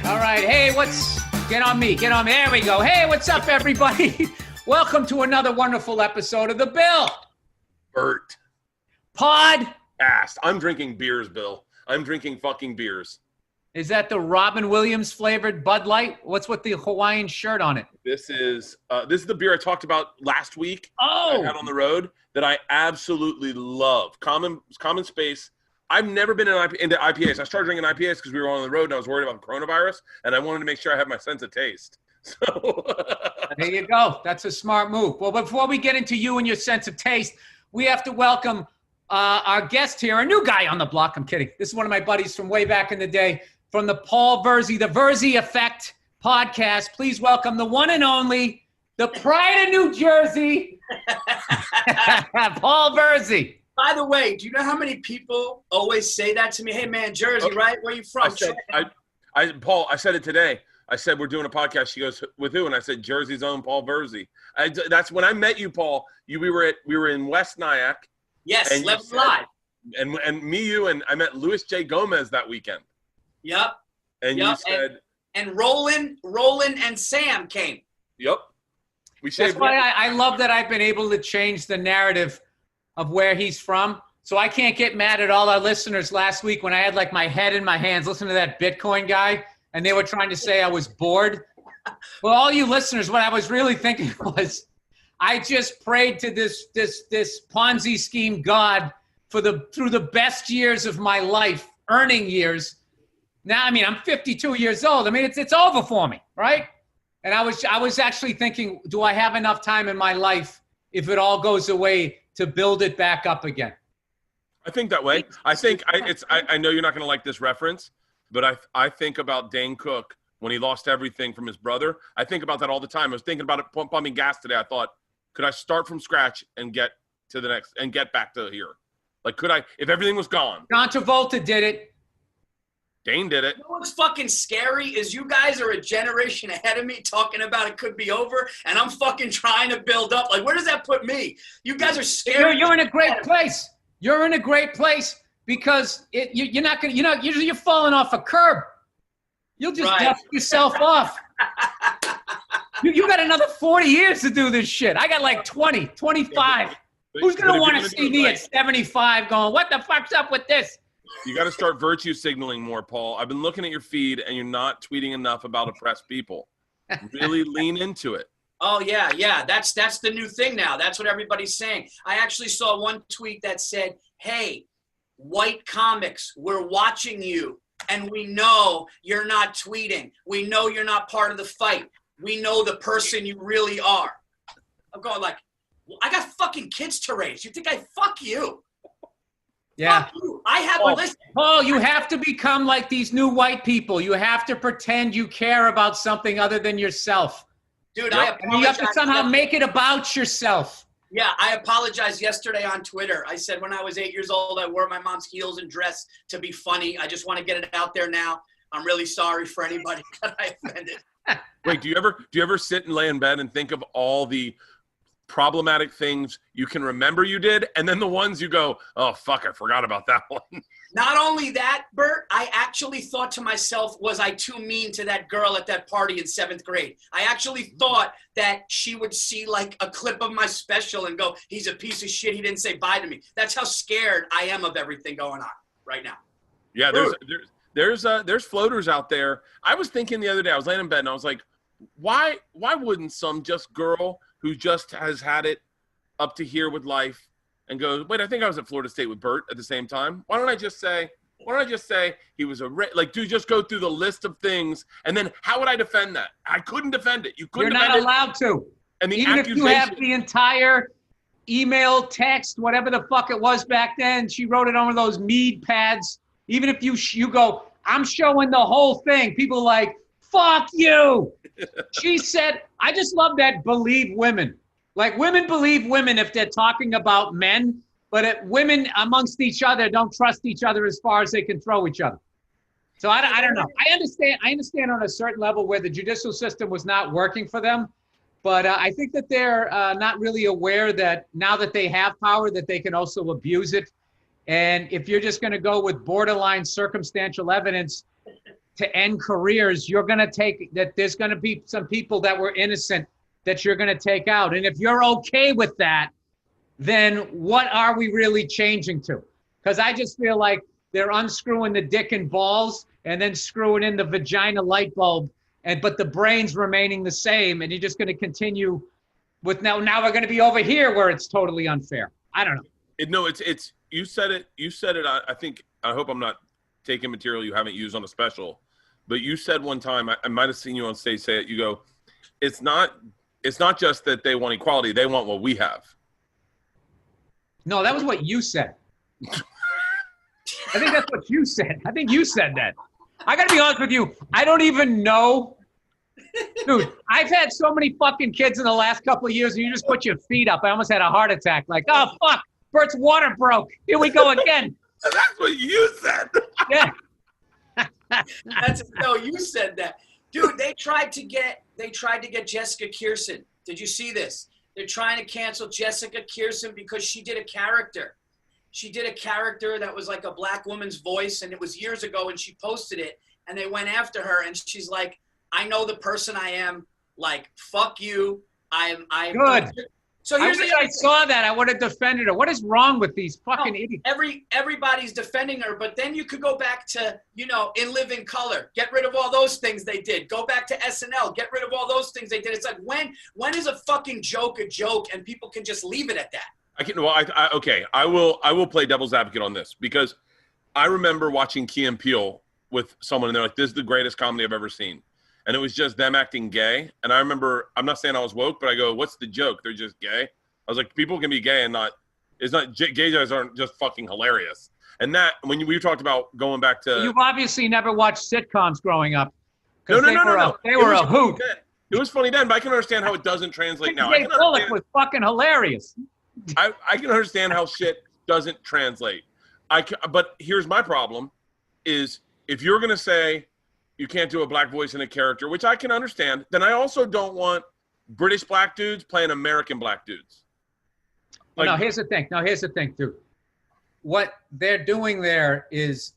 All right. Hey, get on me. There we go. Hey, what's up, everybody? Welcome to another wonderful episode of the Bert. Podcast. I'm drinking beers, Bill. I'm drinking fucking beers. Is that the Robin Williams flavored Bud Light? What's with the Hawaiian shirt on it? This is the beer I talked about last week. Oh, I had on the road that I absolutely love. Common Space. I've never been into IPAs. I started drinking IPAs because we were on the road and I was worried about coronavirus, and I wanted to make sure I have my sense of taste. So there you go. That's a smart move. Well, before we get into you and your sense of taste, we have to welcome our guest here, a new guy on the block. I'm kidding. This is one of my buddies from way back in the day, from the Virzi, the Virzi Effect podcast. Please welcome the one and only, the pride of New Jersey, Paul Virzi. By the way, do you know how many people always say that to me? Hey, man, Jersey, right? Where you from? Paul, I said it today. I said, we're doing a podcast. She goes, with who? And I said, Jersey's own Paul Virzi. That's when I met you, Paul. We were in West Nyack. Yes, Left Live. And me, you, and I met Louis J. Gomez that weekend. Yep. And you said. And Roland and Sam came. Yep. That's why I love that I've been able to change the narrative of where he's from. So I can't get mad at all our listeners last week when I had like my head in my hands listening to that Bitcoin guy and they were trying to say I was bored. Well, all you listeners, what I was really thinking was I just prayed to this Ponzi scheme God through the best years of my life, earning years. Now, I mean, I'm 52 years old. I mean, it's over for me, right? And I was actually thinking, do I have enough time in my life if it all goes away to build it back up again? I think that way. I know you're not going to like this reference, but I think about Dane Cook when he lost everything from his brother. I think about that all the time. I was thinking about it pumping gas today. I thought, could I start from scratch and get to the next and get back to here? Like, could I, if everything was gone? John Travolta did it. Dane did it. You know what's fucking scary is you guys are a generation ahead of me talking about it could be over, and I'm fucking trying to build up. Like, where does that put me? You guys are scary. You're in a great place. You're in a great place because you're not gonna. You're falling off a curb. You'll just dust yourself off. You got another 40 years to do this shit. I got like 20, 25. Who's gonna want to see me at 75 going, what the fuck's up with this? You got to start virtue signaling more, Paul. I've been looking at your feed, and you're not tweeting enough about oppressed people. Really lean into it. Oh, yeah. That's the new thing now. That's what everybody's saying. I actually saw one tweet that said, hey, white comics, we're watching you, and we know you're not tweeting. We know you're not part of the fight. We know the person you really are. I'm going like, well, I got fucking kids to raise. You think I fuck you? Yeah. I have a list. Paul, you have to become like these new white people. You have to pretend you care about something other than yourself. Dude, I apologize. You have to somehow make it about yourself. Yeah, I apologized yesterday on Twitter. I said when I was 8 years old, I wore my mom's heels and dress to be funny. I just want to get it out there now. I'm really sorry for anybody that I offended. Wait, do you ever sit and lay in bed and think of all the problematic things you can remember you did, and then the ones you go, oh fuck, I forgot about that one? Not only that, Bert, I actually thought to myself, was I too mean to that girl at that party in 7th grade? I actually thought that she would see like a clip of my special and go, he's a piece of shit, he didn't say bye to me. That's how scared I am of everything going on right now. Yeah, there's floaters out there. I was thinking the other day, I was laying in bed and I was like, why wouldn't some just girl who just has had it up to here with life and goes, wait, I think I was at Florida State with Bert at the same time. Why don't I just say he was dude, just go through the list of things. And then how would I defend that? I couldn't defend it. You're not allowed to. And even if you have the entire email, text, whatever the fuck it was back then, she wrote it on one of those mead pads. Even if you go, I'm showing the whole thing. People are like, fuck you. She said, I just love that believe women. Like women believe women if they're talking about men, but women amongst each other don't trust each other as far as they can throw each other. So I don't know. I understand on a certain level where the judicial system was not working for them, but I think that they're not really aware that now that they have power that they can also abuse it. And if you're just going to go with borderline circumstantial evidence to end careers, you're going to take that. There's going to be some people that were innocent that you're going to take out. And if you're okay with that, then what are we really changing to? Because I just feel like they're unscrewing the dick and balls and then screwing in the vagina light bulb, but the brain's remaining the same, and you're just going to continue with now we're going to be over here where it's totally unfair. I don't know. It's you said it. I think, I hope I'm not taking material you haven't used on a special, but you said one time, I might have seen you on stage say it. You go, it's not just that they want equality; they want what we have. No, that was what you said. I think that's what you said. I think you said that. I got to be honest with you. I don't even know. Dude, I've had so many fucking kids in the last couple of years, and you just put your feet up. I almost had a heart attack. Like, oh, fuck, Bert's water broke. Here we go again. That's what you said. Yeah. No, you said that. Dude, they tried to get Jessica Kirson. Did you see this? They're trying to cancel Jessica Kirson because she did a character. She did a character that was like a black woman's voice, and it was years ago, and she posted it, and they went after her, and she's like, I know the person I am. Like, fuck you. I'm good. So here's I saw that. I would have defended her. What is wrong with these fucking idiots? Everybody's defending her, but then you could go back to, In Living Color. Get rid of all those things they did. Go back to SNL. Get rid of all those things they did. It's like, when is a fucking joke a joke and people can just leave it at that? I will play devil's advocate on this, because I remember watching Key and Peele with someone, and they're like, this is the greatest comedy I've ever seen. And it was just them acting gay. And I remember, I'm not saying I was woke, but I go, what's the joke? They're just gay. I was like, people can be gay and gay guys aren't just fucking hilarious. And that, when we talked about going back to. You've obviously never watched sitcoms growing up. No. They were a hoot. It was funny then, but I can understand how it doesn't translate now. Jay Bullock was fucking hilarious. I can understand how shit doesn't translate. But here's my problem is, if you're going to say you can't do a black voice in a character, which I can understand, then I also don't want British black dudes playing American black dudes. No, here's the thing, dude. What they're doing there is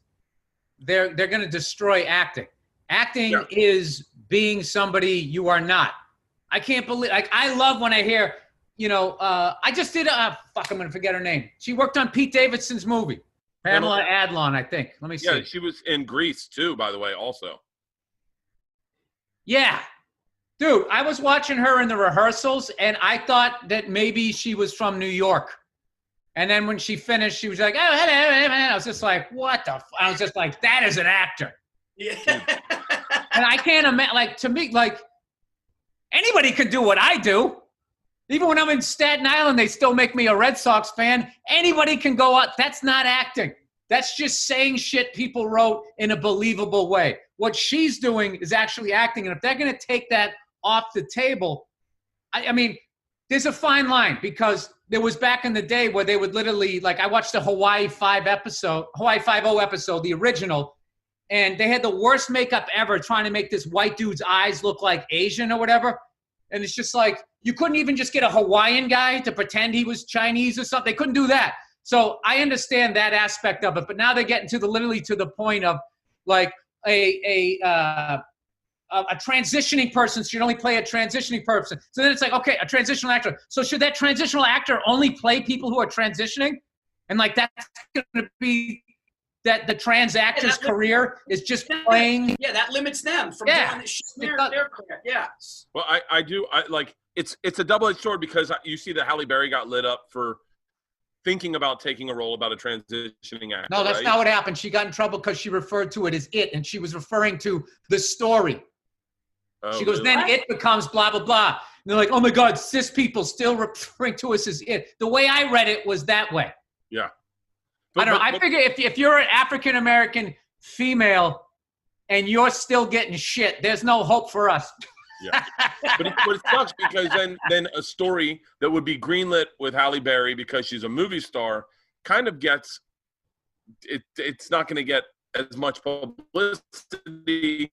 they're going to destroy acting. Acting is being somebody you are not. I can't believe, I love when I hear, I just did I'm going to forget her name. She worked on Pete Davidson's movie. Pamela Adlon, I think. Let me see. Yeah, she was in Grease too, by the way, also. Yeah. Dude, I was watching her in the rehearsals, and I thought that maybe she was from New York. And then when she finished, she was like, oh, hello. I was just like, what the I was just like, that is an actor. Yeah. And I can't imagine, to me, anybody can do what I do. Even when I'm in Staten Island, they still make me a Red Sox fan. Anybody can go out. That's not acting. That's just saying shit people wrote in a believable way. What she's doing is actually acting. And if they're going to take that off the table, I mean, there's a fine line, because there was back in the day where they would literally, I watched the Hawaii 5-0 episode, the original, and they had the worst makeup ever trying to make this white dude's eyes look like Asian or whatever. And it's just like, you couldn't even just get a Hawaiian guy to pretend he was Chinese or something. They couldn't do that. So I understand that aspect of it, but now they're getting literally to the point of a transitioning person should only play a transitioning person. So then it's like, okay, a transitional actor. So should that transitional actor only play people who are transitioning? And that's going to be that the trans actor's career is just playing. Yeah, that limits them from doing their career. Yeah. Well, I do. It's a double-edged sword, because you see that Halle Berry got lit up for thinking about taking a role about a transitioning actor. No, that's not what happened. She got in trouble because she referred to it as it, and she was referring to the story. Oh, she goes, really? then it becomes blah, blah, blah. And they're like, oh my God, cis people still referring to us as it. The way I read it was that way. Yeah. I don't know. I figure if you're an African-American female and you're still getting shit, there's no hope for us. Yeah. But it sucks, because then a story that would be greenlit with Halle Berry because she's a movie star kind of gets it's not going to get as much publicity.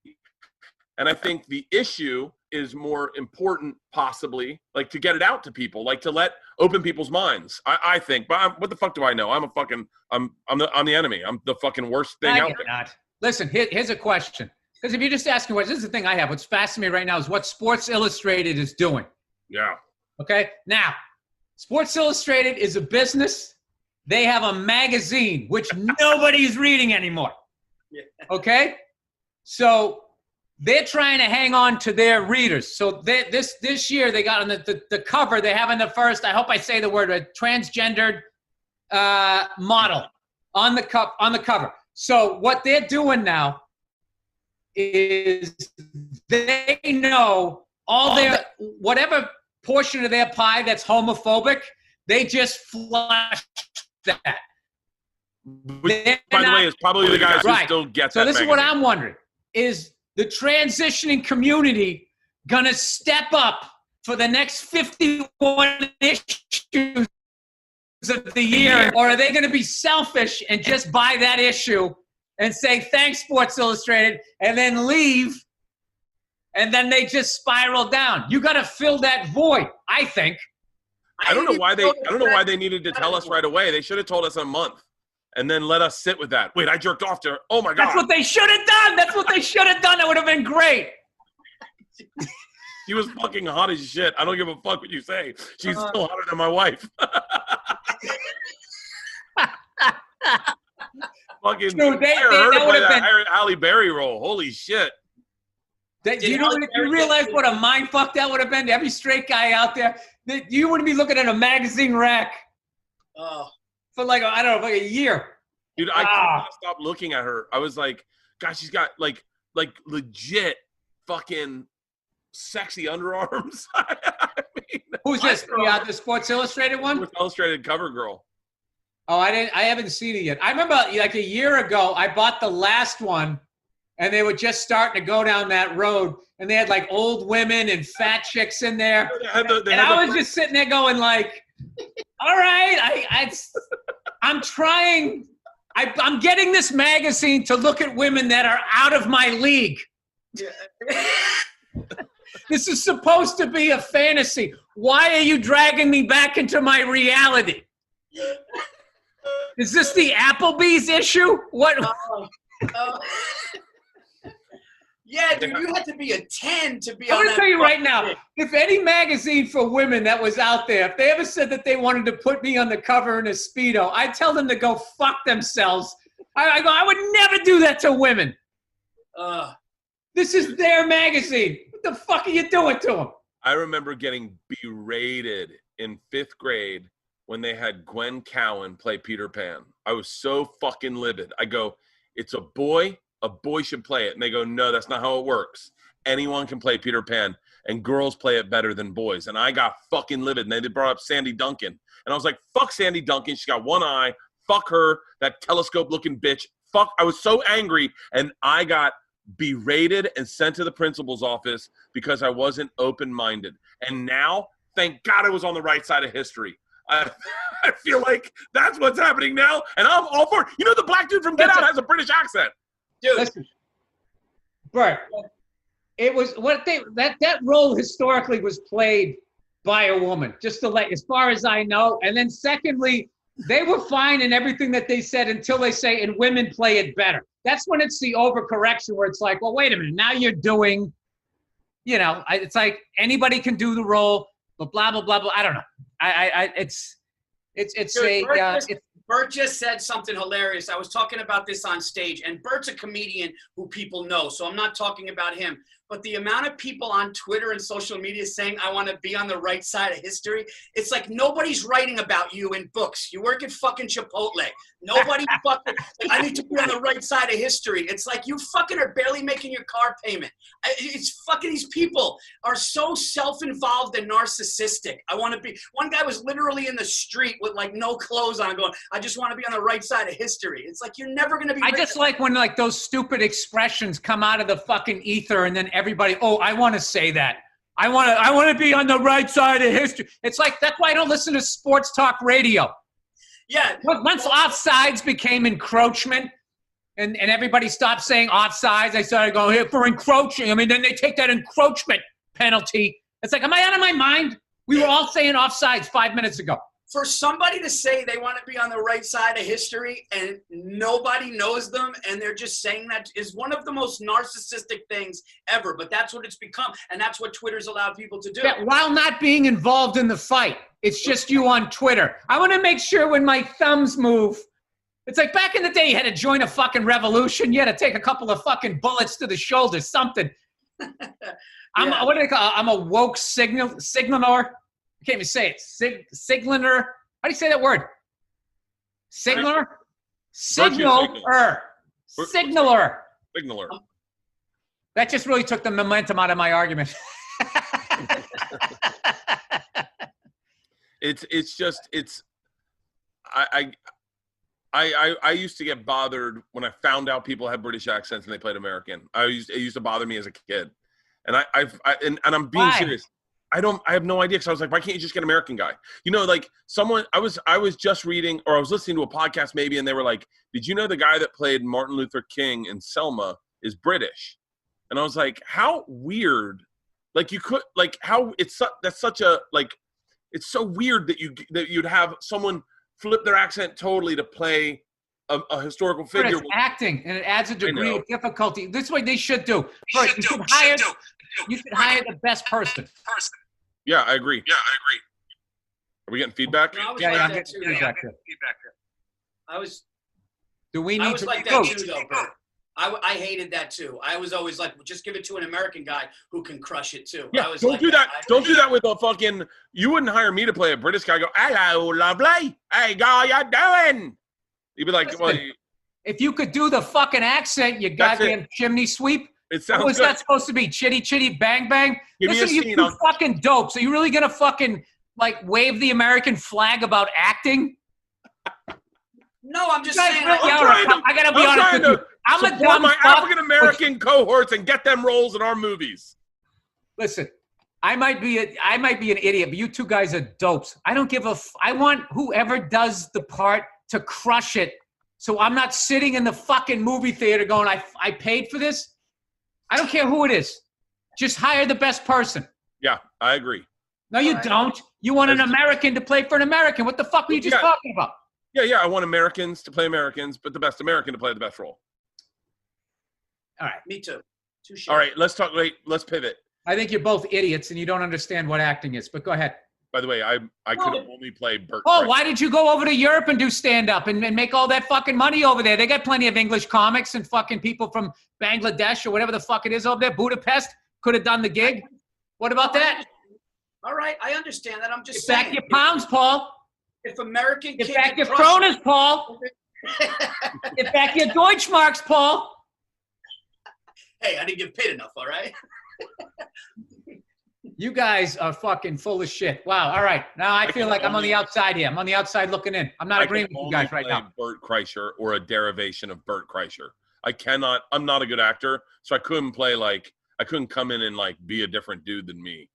And I think the issue is more important, possibly, like to get it out to people, like to open people's minds. I think, but what the fuck do I know? I'm the enemy. I'm the fucking worst thing out there. Not. Listen, here's a question. Because if you're just asking what, this is the thing I have. What's fascinating right now is what Sports Illustrated is doing. Yeah. Okay. Now, Sports Illustrated is a business. They have a magazine which nobody's reading anymore. Okay. So they're trying to hang on to their readers. So this year they got on the cover. They have on the first, I hope I say the word, a transgendered model on the cover. So what they're doing now is they know all their, whatever portion of their pie that's homophobic, they just flush that. By the way, it's probably the guys who still get that. So this is what I'm wondering. Is the transitioning community going to step up for the next 51 issues of the year? Or are they going to be selfish and just buy that issue and say, thanks, Sports Illustrated, and then leave, and then they just spiral down? You got to fill that void, I think. I don't know why they needed to tell us right away. They should have told us in a month and then let us sit with that. Wait, I jerked off to her. Oh, my God. That's what they should have done. That's what they should have done. That would have been great. She was fucking hot as shit. I don't give a fuck what you say. She's still hotter than my wife. Fucking, Dude, I heard her play that Halle Berry role. Holy shit. You realize what a mind fuck that would have been to every straight guy out there? You wouldn't be looking at a magazine rack for like, I don't know, like a year. Dude, I couldn't stop looking at her. I was like, God, she's got like legit fucking sexy underarms. I mean, who's this? The Sports Illustrated one? Sports Illustrated cover girl. Oh, I haven't seen it yet. I remember like a year ago, I bought the last one, and they were just starting to go down that road, and they had like old women and fat chicks in there. I was just sitting there going like, all right, I'm trying. I'm getting this magazine to look at women that are out of my league. Yeah. This is supposed to be a fantasy. Why are you dragging me back into my reality? Is this the Applebee's issue? What? Yeah, dude, you had to be a 10 to be I'm on going to tell you right now, if any magazine for women that was out there, if they ever said that they wanted to put me on the cover in a Speedo, I'd tell them to go fuck themselves. I would never do that to women. This is their magazine. What the fuck are you doing to them? I remember getting berated in 5th grade when they had Gwen Cowan play Peter Pan. I was so fucking livid. I go, it's a boy should play it. And they go, no, that's not how it works. Anyone can play Peter Pan, and girls play it better than boys. And I got fucking livid. And they brought up Sandy Duncan. And I was like, fuck Sandy Duncan. She got one eye. Fuck her, that telescope-looking bitch. Fuck. I was so angry, and I got berated and sent to the principal's office because I wasn't open-minded. And now, thank God I was on the right side of history. I feel like that's what's happening now, and I'm all for it. You know, the black dude from Get Out has a British accent. Dude. Listen, Bert, it was that role historically was played by a woman, just to let, as far as I know. And then secondly, they were fine in everything that they said until they say, and women play it better. That's when it's the overcorrection where it's like, well, wait a minute, now you're doing, it's like anybody can do the role, but blah, blah, blah, blah. I don't know. Bert just said something hilarious. I was talking about this on stage, and Bert's a comedian who people know, so I'm not talking about him. But the amount of people on Twitter and social media saying, I want to be on the right side of history, it's like nobody's writing about you in books. You work at fucking Chipotle. Nobody fucking, I need to be on the right side of history. It's like you fucking are barely making your car payment. It's fucking, these people are so self-involved and narcissistic. I want to be, one guy was literally in the street with like no clothes on going, I just want to be on the right side of history. It's like, you're never going to be. I just like when like those stupid expressions come out of the fucking ether and then everybody, I want to say that. I want to be on the right side of history. It's like, that's why I don't listen to sports talk radio. Yeah. Once offsides became encroachment and everybody stopped saying offsides, they started going here for encroaching. I mean, then they take that encroachment penalty. It's like, am I out of my mind? We were all saying offsides 5 minutes ago. For somebody to say they want to be on the right side of history and nobody knows them and they're just saying that is one of the most narcissistic things ever. But that's what it's become. And that's what Twitter's allowed people to do. Yeah, while not being involved in the fight. It's just you on Twitter. I want to make sure when my thumbs move, it's like back in the day, you had to join a fucking revolution. You had to take a couple of fucking bullets to the shoulder, something. What do they call? I'm a woke signaler. I can't even say it. Signaler. How do you say that word? Signaler? Signaler. Signaler. Signaler. That just really took the momentum out of my argument. I used to get bothered when I found out people had British accents and they played American. It used to bother me as a kid. And I'm being serious. I have no idea, because I was like, why can't you just get an American guy? You know, like I was just reading, or I was listening to a podcast maybe, and they were like, did you know the guy that played Martin Luther King in Selma is British? And I was like, how weird. Like you could, like how that's such a, like, it's so weird that you'd have someone flip their accent totally to play a historical figure. But it's acting, and it adds a degree of difficulty. This is what they should do. First, you should hire the best person. Yeah, I agree. Are we getting feedback? Yeah, I'm getting feedback. Do we need to like that too, though, Bert. I hated that too. I was always like, well, just give it to an American guy who can crush it too. Yeah, don't do that. Don't do that with a fucking. You wouldn't hire me to play a British guy. Go, hello, lovely. Hey, how you doing? You'd be like, well, if you could do the fucking accent, you goddamn chimney sweep. It sounds what was good. that supposed to be? Chitty chitty bang bang? Give Listen, you two fucking dopes. Are you really gonna fucking like wave the American flag about acting? No, I'm just saying. I gotta be honest with you. I'm a dumb my African American cohorts and get them roles in our movies. Listen, I might be an idiot, but you two guys are dopes. I don't give a. I want whoever does the part to crush it. So I'm not sitting in the fucking movie theater going, I paid for this. I don't care who it is. Just hire the best person. Yeah, I agree. No, you don't. You want an American to play for an American. What the fuck were you just talking about? Yeah. I want Americans to play Americans, but the best American to play the best role. All right. Me too. Touché. All right, let's pivot. I think you're both idiots and you don't understand what acting is, but go ahead. By the way, I could have only played Bert. Oh, why did you go over to Europe and do stand-up and make all that fucking money over there? They got plenty of English comics and fucking people from Bangladesh or whatever the fuck it is over there. Budapest could have done the gig. What about that? All right, I understand that. I'm just saying. Get back your pounds, Paul. If American Get back your kronas, Paul. Get back your Deutschmarks, Paul. Hey, I didn't get paid enough, all right? You guys are fucking full of shit. Wow. All right. Now I feel like I'm on the outside here. I'm on the outside looking in. I'm not agreeing with you guys right now. Bert Kreischer or a derivation of Bert Kreischer. I'm not a good actor, so I couldn't come in and like be a different dude than me.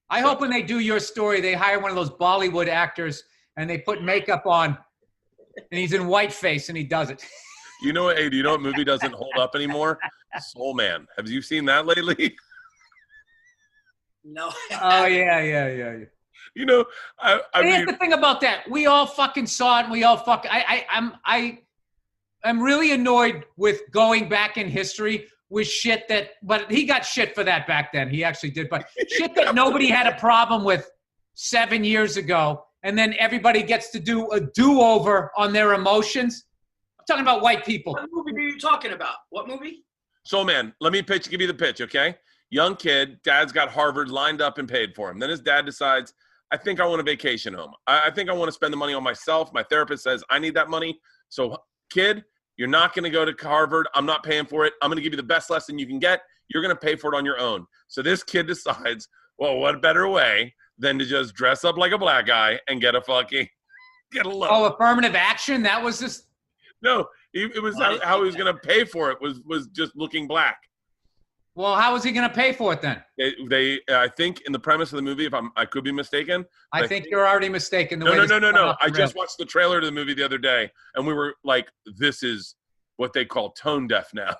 I hope when they do your story, they hire one of those Bollywood actors and they put makeup on and he's in whiteface and he does it. You know what? Hey, do you know what movie doesn't hold up anymore? Soul Man. Have you seen that lately? No. Oh yeah. You know, I mean, here's the thing about that. We all fucking saw it, and we all fucking. I'm really annoyed with going back in history with shit that. But he got shit for that back then. He actually did, but shit that nobody had a problem with 7 years ago, and then everybody gets to do a do-over on their emotions. I'm talking about white people. What movie are you talking about? What movie? Soul Man. Let me give you the pitch, okay? Young kid, dad's got Harvard lined up and paid for him. Then his dad decides, I think I want a vacation home. I think I want to spend the money on myself. My therapist says, I need that money. So, kid, you're not going to go to Harvard. I'm not paying for it. I'm going to give you the best lesson you can get. You're going to pay for it on your own. So this kid decides, well, what better way than to just dress up like a black guy and get a loan. Oh, affirmative action? That was just... No, it was how he was going to pay for it was just looking black. Well, how was he going to pay for it then? They I think in the premise of the movie, I could be mistaken. I think you're already mistaken. No. I just watched the trailer to the movie the other day, and we were like, this is what they call tone deaf now.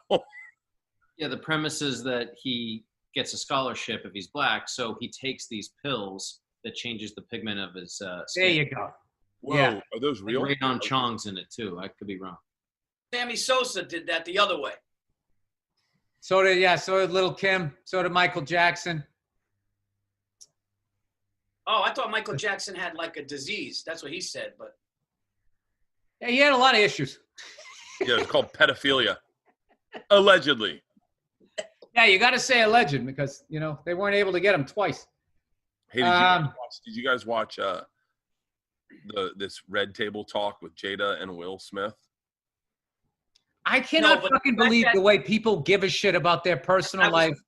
Yeah, the premise is that he gets a scholarship if he's black. So he takes these pills that changes the pigment of his skin. There you go. Whoa, Yeah. are those real? Like Radon Chong's in it too. I could be wrong. Sammy Sosa did that the other way. So did Little Kim. So did Michael Jackson. Oh, I thought Michael Jackson had like a disease. That's what he said, but Yeah, he had a lot of issues. Yeah, it's called pedophilia. Allegedly. Yeah, you got to say alleged because, they weren't able to get him twice. Hey, did you guys watch this Red Table Talk with Jada and Will Smith? I cannot fucking believe the way people give a shit about their personal life.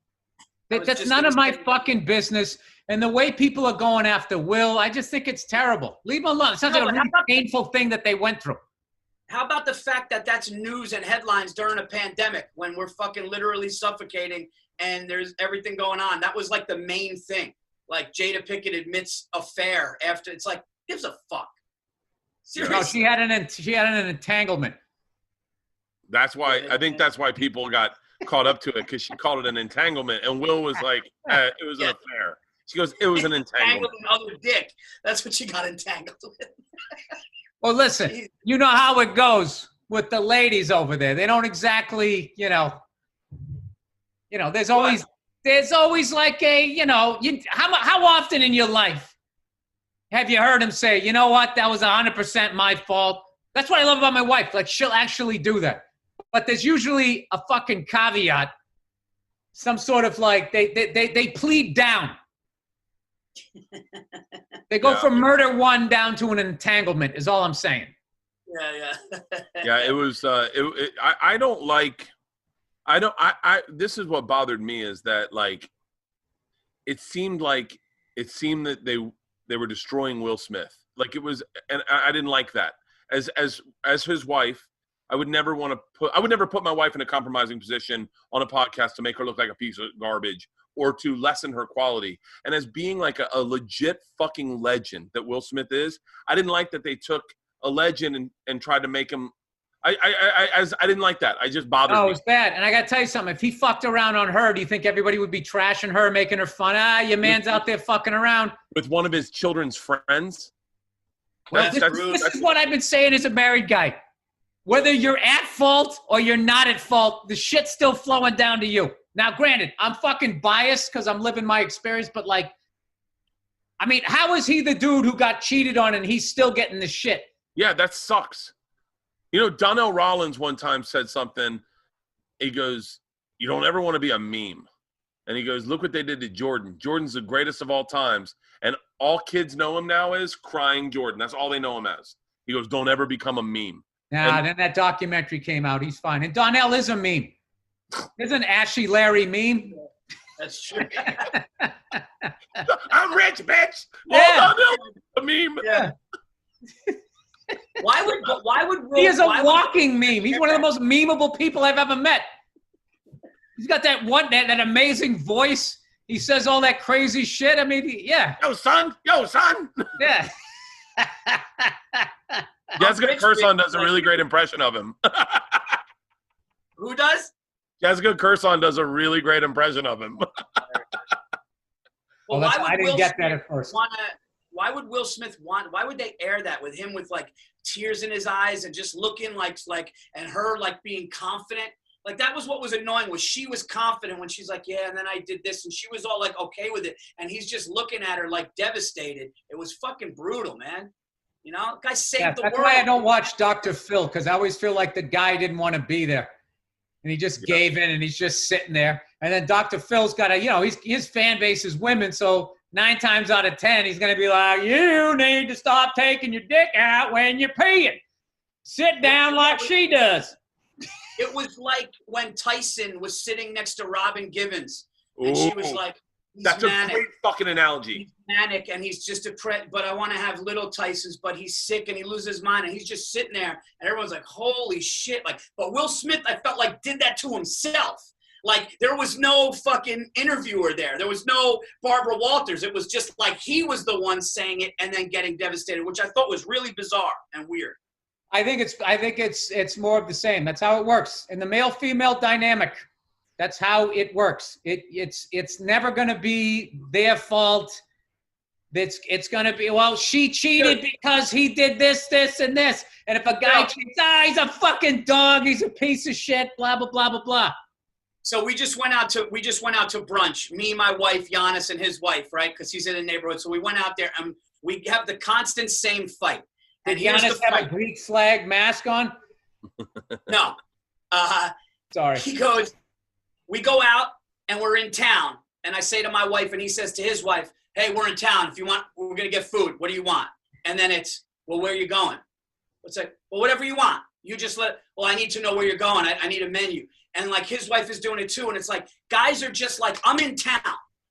That's none of my fucking business. And the way people are going after Will, I just think it's terrible. Leave him alone. It sounds like a really painful thing that they went through. How about the fact that that's news and headlines during a pandemic when we're fucking literally suffocating and there's everything going on? That was like the main thing. Like Jada Pinkett admits affair after. It's like, gives a fuck. Seriously. No, she had an entanglement. I think that's why people got caught up to it, because she called it an entanglement, and Will was like, it was an affair. She goes, it was an entanglement. Other dick. That's what she got entangled with. Well, listen, you know how it goes with the ladies over there. They don't exactly, there's always like how often in your life have you heard him say, you know what, that was 100% my fault? That's what I love about my wife. Like, she'll actually do that. But there's usually a fucking caveat, some sort of like they plead down. They go from murder one down to an entanglement is all I'm saying. Yeah. Yeah, it was this is what bothered me, is that like it seemed that they were destroying Will Smith. Like it was, and I didn't like that. As his wife, I would never put my wife in a compromising position on a podcast to make her look like a piece of garbage or to lessen her quality. And as being like a legit fucking legend that Will Smith is, I didn't like that they took a legend and tried to make him. I didn't like that. I just bothered me. Oh, it's bad. And I got to tell you something. If he fucked around on her, do you think everybody would be trashing her, making her fun? Your man's out there fucking around. With one of his children's friends? Well, this is what I've been saying as a married guy. Whether you're at fault or you're not at fault, the shit's still flowing down to you. Now, granted, I'm fucking biased because I'm living my experience, but like, I mean, how is he the dude who got cheated on and he's still getting the shit? Yeah, that sucks. Donnell Rollins one time said something. He goes, you don't ever want to be a meme. And he goes, look what they did to Jordan. Jordan's the greatest of all times. And all kids know him now is crying Jordan. That's all they know him as. He goes, don't ever become a meme. Then that documentary came out. He's fine. And Donnell is a meme. Isn't Ashley Larry meme? That's true. I'm rich, bitch. Yeah. A meme. Yeah. Why would Will, he is a walking meme. He's one of the most memeable people I've ever met. He's got that amazing voice. He says all that crazy shit. I mean, yeah. Yo, son. Yeah. Jessica Curson does a really great impression of him. Who does? Jessica Curson does a really great impression of him. Well, I didn't get that at first. Why would Will Smith why would they air that with him with like tears in his eyes and just looking like and her like being confident? Like that was what was annoying, was she was confident when she's like, yeah, and then I did this, and she was all like okay with it, and he's just looking at her like devastated. It was fucking brutal, man. Guy saved the world. That's why I don't watch Dr. Phil, because I always feel like the guy didn't want to be there. And he just gave in, and he's just sitting there. And then Dr. Phil's got his fan base is women, so 9 times out of 10, he's going to be like, you need to stop taking your dick out when you're peeing. Sit down like she does. It was like when Tyson was sitting next to Robin Givens, and she was like, that's manic. A great fucking analogy. He's manic, and he's just depressed, but I want to have little Tysons, but he's sick, and he loses his mind, and he's just sitting there, and everyone's like, holy shit. But Will Smith, I felt like, did that to himself. Like, there was no fucking interviewer there. There was no Barbara Walters. It was just like he was the one saying it and then getting devastated, which I thought was really bizarre and weird. I think it's more of the same. That's how it works in the male-female dynamic. That's how it works. It's never going to be their fault. It's going to be, well, she cheated because he did this, this, and this. And if a guy cheats, he's a fucking dog. He's a piece of shit. Blah blah blah blah blah. So we just went out to brunch. Me, my wife, Giannis, and his wife, right? Because he's in the neighborhood. So we went out there, and we have the constant same fight. And Giannis have a Greek flag mask on? No. Sorry. He goes, we go out, and we're in town. And I say to my wife, and he says to his wife, hey, we're in town. If you want, we're going to get food. What do you want? And then it's, well, where are you going? It's like, well, whatever you want. You just well, I need to know where you're going. I need a menu. And like his wife is doing it too. And it's like, guys are just like, I'm in town.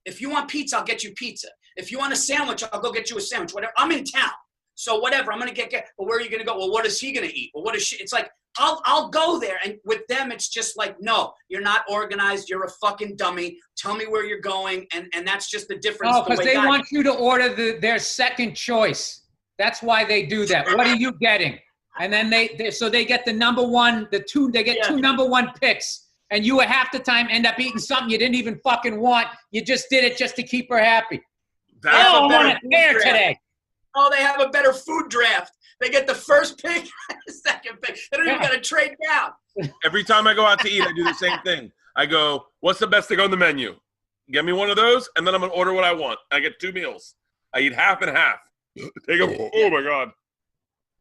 If you want pizza, I'll get you pizza. If you want a sandwich, I'll go get you a sandwich. Whatever. I'm in town. So whatever, I'm going to get, well, where are you going to go? Well, what is he going to eat? Well, what is she? It's like, I'll go there. And with them, it's just like, no, you're not organized. You're a fucking dummy. Tell me where you're going. And that's just the difference. Oh, because they want you to order their second choice. That's why they do that. What are you getting? And then so they get the number one, two number one picks. And you half the time end up eating something you didn't even fucking want. You just did it just to keep her happy. I want a pear today. Oh, they have a better food draft. They get the first pick and the second pick. They don't even got to trade down. Every time I go out to eat, I do the same thing. I go, what's the best thing on the menu? Get me one of those, and then I'm going to order what I want. I get 2 meals. I eat half and half. Oh, my God.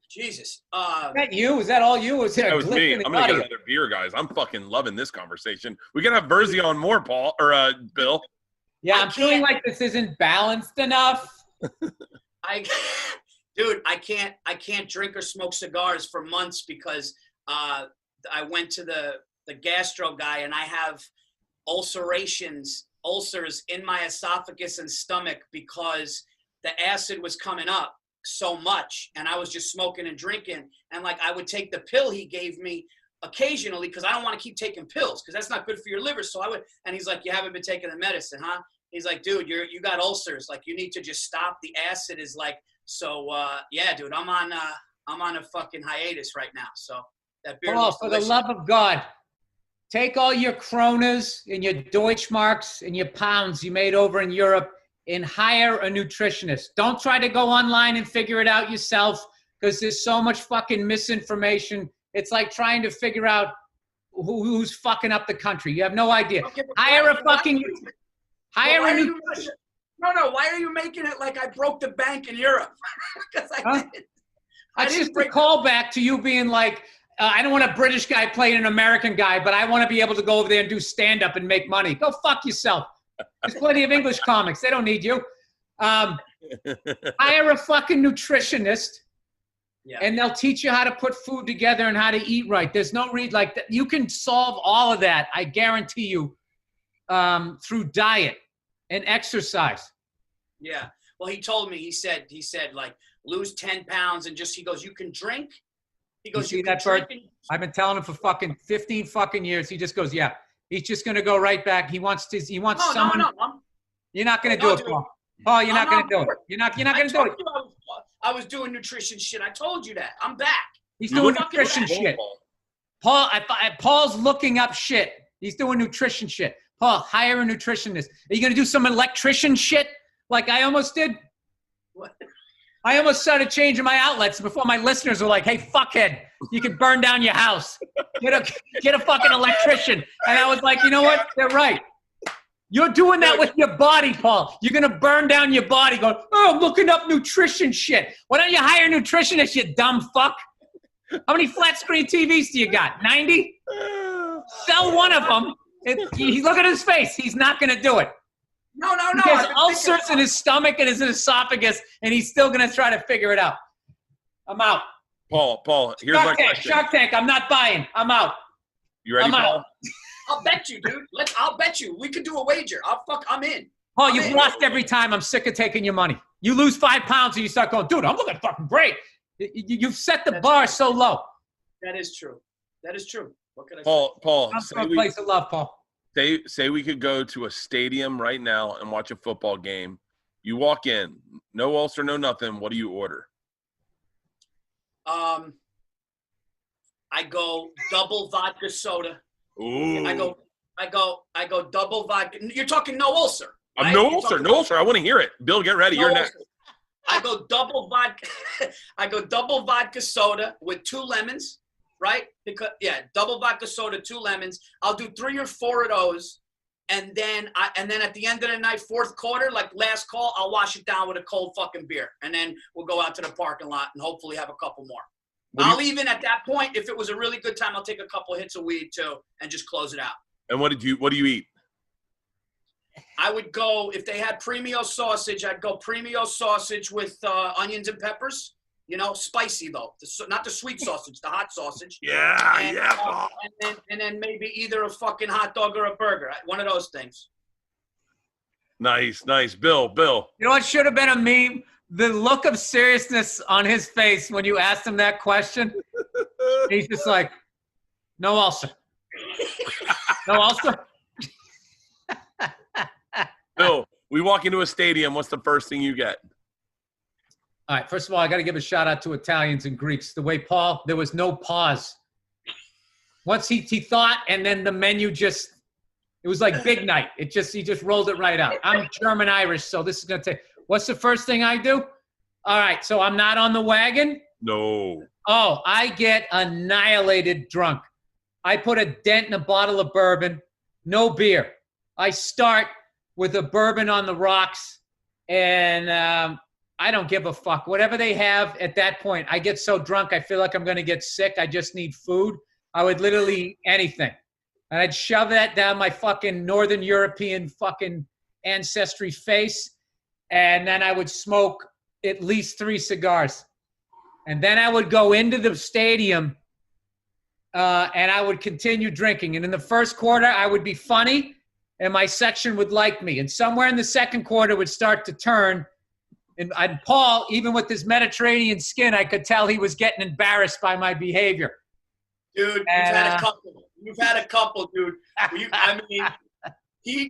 Jesus. Is that you? Is that all you? Is that was me. I'm going to get another beer, guys. I'm fucking loving this conversation. We can have Virzi on more, Bill. Yeah, I'm feeling like this isn't balanced enough. Dude, I can't drink or smoke cigars for months because I went to the gastro guy and I have ulcers in my esophagus and stomach because the acid was coming up so much and I was just smoking and drinking. And like I would take the pill he gave me occasionally because I don't want to keep taking pills because that's not good for your liver. So I would, and he's like, you haven't been taking the medicine, huh? He's like, dude, you got ulcers. Like you need to just stop. The acid is like, so yeah, dude, I'm on a fucking hiatus right now. So that beer. Oh, for the love of God, take all your kronas and your Deutschmarks and your pounds you made over in Europe and hire a nutritionist. Don't try to go online and figure it out yourself because there's so much fucking misinformation. It's like trying to figure out who's fucking up the country. You have no idea. Okay, hire a fucking. Hire a nutritionist. No. Why are you making it like I broke the bank in Europe? Because That's just a callback to you being like, I don't want a British guy playing an American guy, but I want to be able to go over there and do stand-up and make money. Go fuck yourself. There's plenty of English comics. They don't need you. Hire a fucking nutritionist, and they'll teach you how to put food together and how to eat right. There's no like that. You can solve all of that, I guarantee you, through diet and exercise. Yeah. Well, he told me, he said like lose 10 pounds and he goes, you can drink. He goes, you see that, Bert? I've been telling him for fucking 15 fucking years. He just goes, yeah. He's just going to go right back. He wants someone. No. You're not going to do it, Paul. Paul, you're not going to do it. You're not going to do it. I was doing nutrition shit. I told you that. I'm back. He's doing nutrition shit. Paul, Paul's looking up shit. He's doing nutrition shit. Paul, hire a nutritionist. Are you going to do some electrician shit like I almost did? What? I almost started changing my outlets before my listeners were like, hey, fuckhead, you can burn down your house. Get a fucking electrician. And I was like, you know what? They're right. You're doing that with your body, Paul. You're going to burn down your body going, oh, I'm looking up nutrition shit. Why don't you hire a nutritionist, you dumb fuck? How many flat screen TVs do you got? 90? Sell one of them. Look at his face. He's not going to do it. No. He has ulcers in his stomach and his esophagus, and he's still going to try to figure it out. I'm out. Paul, here's my question. Shark Tank, I'm not buying. I'm out. You ready, Paul? I'll bet you, dude. I'll bet you. We could do a wager. I'm in. Paul, you've lost every time. I'm sick of taking your money. You lose 5 pounds and you start going, dude, I'm looking fucking great. You've set the bar so low. That is true. What can I say? Paul. I'm from a place of love, Paul. Say we could go to a stadium right now and watch a football game. You walk in, no ulcer, no nothing. What do you order? I go double vodka soda. Ooh. I go I go double vodka. You're talking no ulcer. I'm right? no ulcer. No ulcer. I want to hear it. Bill, get ready. You're next. I go double vodka. I go double vodka soda with 2 lemons, right? Because double vodka soda, 2 lemons. I'll do 3 or 4 of those, and then at the end of the night, 4th quarter, like last call, I'll wash it down with a cold fucking beer, and then we'll go out to the parking lot and hopefully have a couple more. I'll even at that point, if it was a really good time, I'll take a couple hits of weed too and just close it out. And what do you eat? I would go, if they had premio sausage, I'd go premio sausage with onions and peppers. You know, spicy though. Not the sweet sausage, the hot sausage. Yeah. And then maybe either a fucking hot dog or a burger. One of those things. Nice. Bill. You know what should have been a meme? The look of seriousness on his face when you asked him that question. He's just like, no ulcer. No ulcer? Bill, we walk into a stadium. What's the first thing you get? All right. First of all, I got to give a shout out to Italians and Greeks. The way Paul, there was no pause. Once he thought, and then the menu just, it was like big night. He just rolled it right out. I'm German Irish, so this is going to take, what's the first thing I do? All right. So I'm not on the wagon. No. Oh, I get annihilated drunk. I put a dent in a bottle of bourbon, no beer. I start with a bourbon on the rocks, and I don't give a fuck. Whatever they have at that point, I get so drunk, I feel like I'm going to get sick. I just need food. I would literally eat anything. And I'd shove that down my fucking Northern European fucking ancestry face, and then I would smoke at least 3 cigars. And then I would go into the stadium, and I would continue drinking. And in the first quarter, I would be funny, and my section would like me. And somewhere in the second quarter would start to turn. And Paul, even with his Mediterranean skin, I could tell he was getting embarrassed by my behavior. Dude, you've had a couple. You've had a couple, dude. I mean,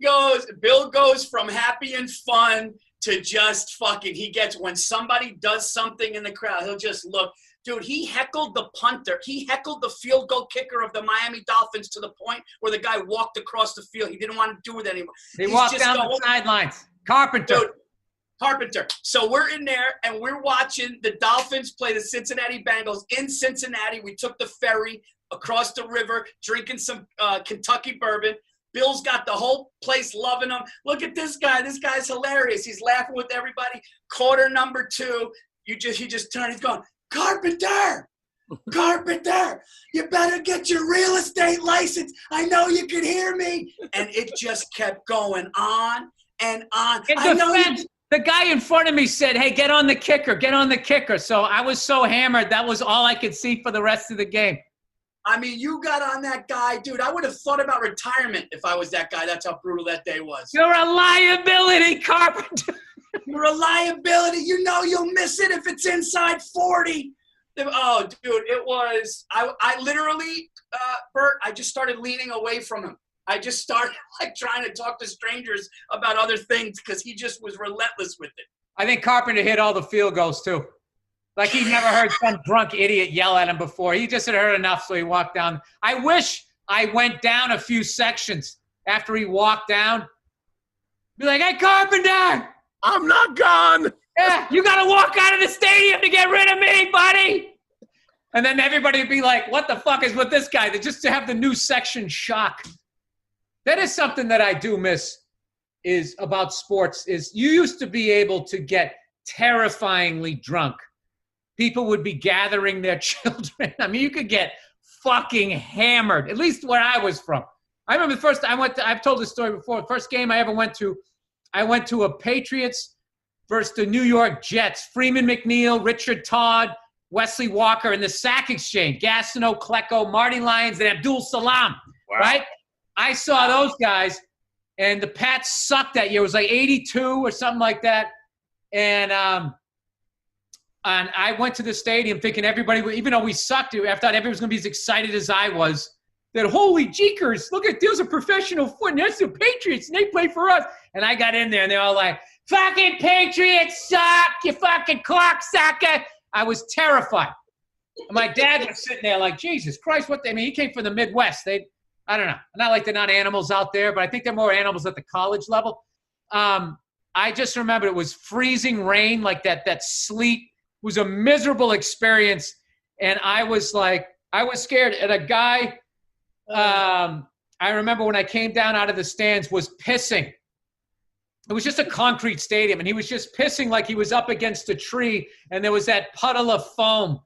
Bill goes from happy and fun to just fucking, when somebody does something in the crowd, he'll just look. Dude, he heckled the punter. He heckled the field goal kicker of the Miami Dolphins to the point where the guy walked across the field. He didn't want to do it anymore. He walked down the sidelines. Carpenter. Dude, Carpenter. So we're in there, and we're watching the Dolphins play the Cincinnati Bengals in Cincinnati. We took the ferry across the river, drinking some Kentucky bourbon. Bill's got the whole place loving him. Look at this guy. This guy's hilarious. He's laughing with everybody. Quarter number 2, he just turned. He's going, Carpenter, you better get your real estate license. I know you can hear me. And it just kept going on and on. The guy in front of me said, hey, get on the kicker. So I was so hammered, that was all I could see for the rest of the game. I mean, you got on that guy, dude. I would have thought about retirement if I was that guy. That's how brutal that day was. You're a liability, Carpenter. You're a liability. You know you'll miss it if it's inside 40. Oh, dude, it was – I literally, Bert, I just started leaning away from him. I just started, trying to talk to strangers about other things because he just was relentless with it. I think Carpenter hit all the field goals, too. Like he'd never heard some drunk idiot yell at him before. He just had heard enough, so he walked down. I wish I went down a few sections after he walked down. Be like, hey, Carpenter! I'm not gone! Yeah, you got to walk out of the stadium to get rid of me, buddy! And then everybody would be like, what the fuck is with this guy? Just to have the new section shock. That is something that I do miss is about sports is you used to be able to get terrifyingly drunk. People would be gathering their children. I mean, you could get fucking hammered, at least where I was from. I remember the first time I've told this story before. The first game I ever went to a Patriots versus the New York Jets. Freeman McNeil, Richard Todd, Wesley Walker in the sack exchange. Gastineau, Klecko, Marty Lyons, and Abdul Salam, right? I saw those guys, and the Pats sucked that year. It was like 82 or something like that. And I went to the stadium thinking everybody, even though we sucked, I thought everybody was going to be as excited as I was. That, holy jeekers, look at those are professional foot, and that's the Patriots, and they play for us. And I got in there, and they're all like, fucking Patriots suck, you fucking cocksucker. I was terrified. And my dad was sitting there like, Jesus Christ, he came from the Midwest. I don't know. Not like they're not animals out there, but I think they're more animals at the college level. I just remember it was freezing rain, like that sleet. It was a miserable experience. And I was scared. And a guy, I remember when I came down out of the stands, was pissing. It was just a concrete stadium, and he was just pissing like he was up against a tree, and there was that puddle of foam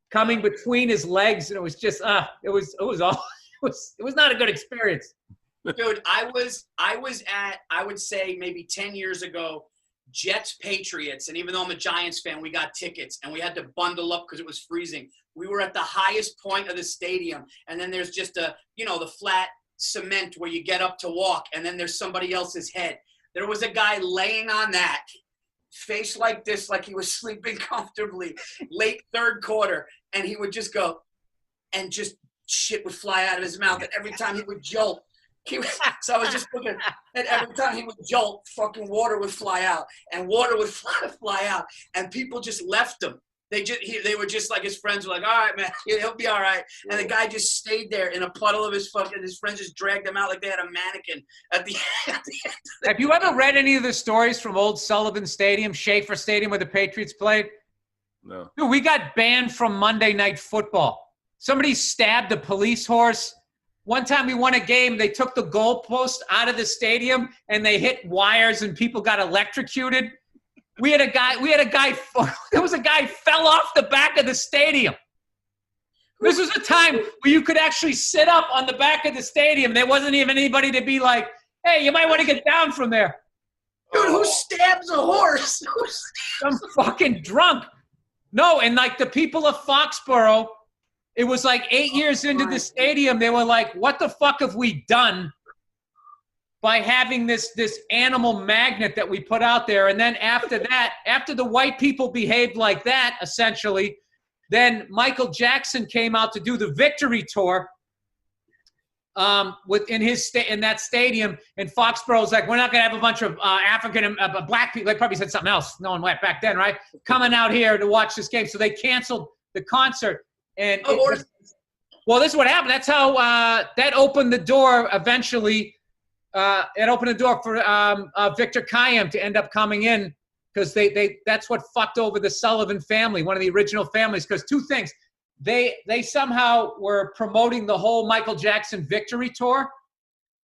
coming between his legs, and it was just it was not a good experience. Dude, I was at, I would say maybe 10 years ago, Jets Patriots, and even though I'm a Giants fan, we got tickets and we had to bundle up because it was freezing. We were at the highest point of the stadium, and then there's just the flat cement where you get up to walk, and then there's somebody else's head. There was a guy laying on that, face like this, like he was sleeping comfortably, late third quarter, and he would just go, and just shit would fly out of his mouth, and every time he would jolt, so I was just looking, and every time he would jolt, fucking water would fly out, and water would fly out, and people just left him. They were just like, his friends were like, all right, man, he'll be all right. And the guy just stayed there in a puddle of his friends just dragged him out like they had a mannequin at the end. Have you ever read any of the stories from old Sullivan Stadium, Schaefer Stadium, where the Patriots played? No. Dude, we got banned from Monday Night Football. Somebody stabbed a police horse. One time we won a game, they took the goalpost out of the stadium and they hit wires and people got electrocuted. There was a guy fell off the back of the stadium. This was a time where you could actually sit up on the back of the stadium. There wasn't even anybody to be like, hey, you might want to get down from there. Dude, who stabs a horse? Some fucking drunk. No, and like the people of Foxborough, it was like 8 years into the stadium, they were like, what the fuck have we done by having this animal magnet that we put out there? And then after that, after the white people behaved like that, essentially, then Michael Jackson came out to do the victory tour in that stadium, and Foxborough's like, we're not going to have a bunch of black people. They probably said something else. No one went back then, right? Coming out here to watch this game. So they canceled the concert. And well, this is what happened. That's how that opened the door eventually. It opened the door for Victor Kayem to end up coming in, because that's what fucked over the Sullivan family, one of the original families. Because two things. They somehow were promoting the whole Michael Jackson victory tour.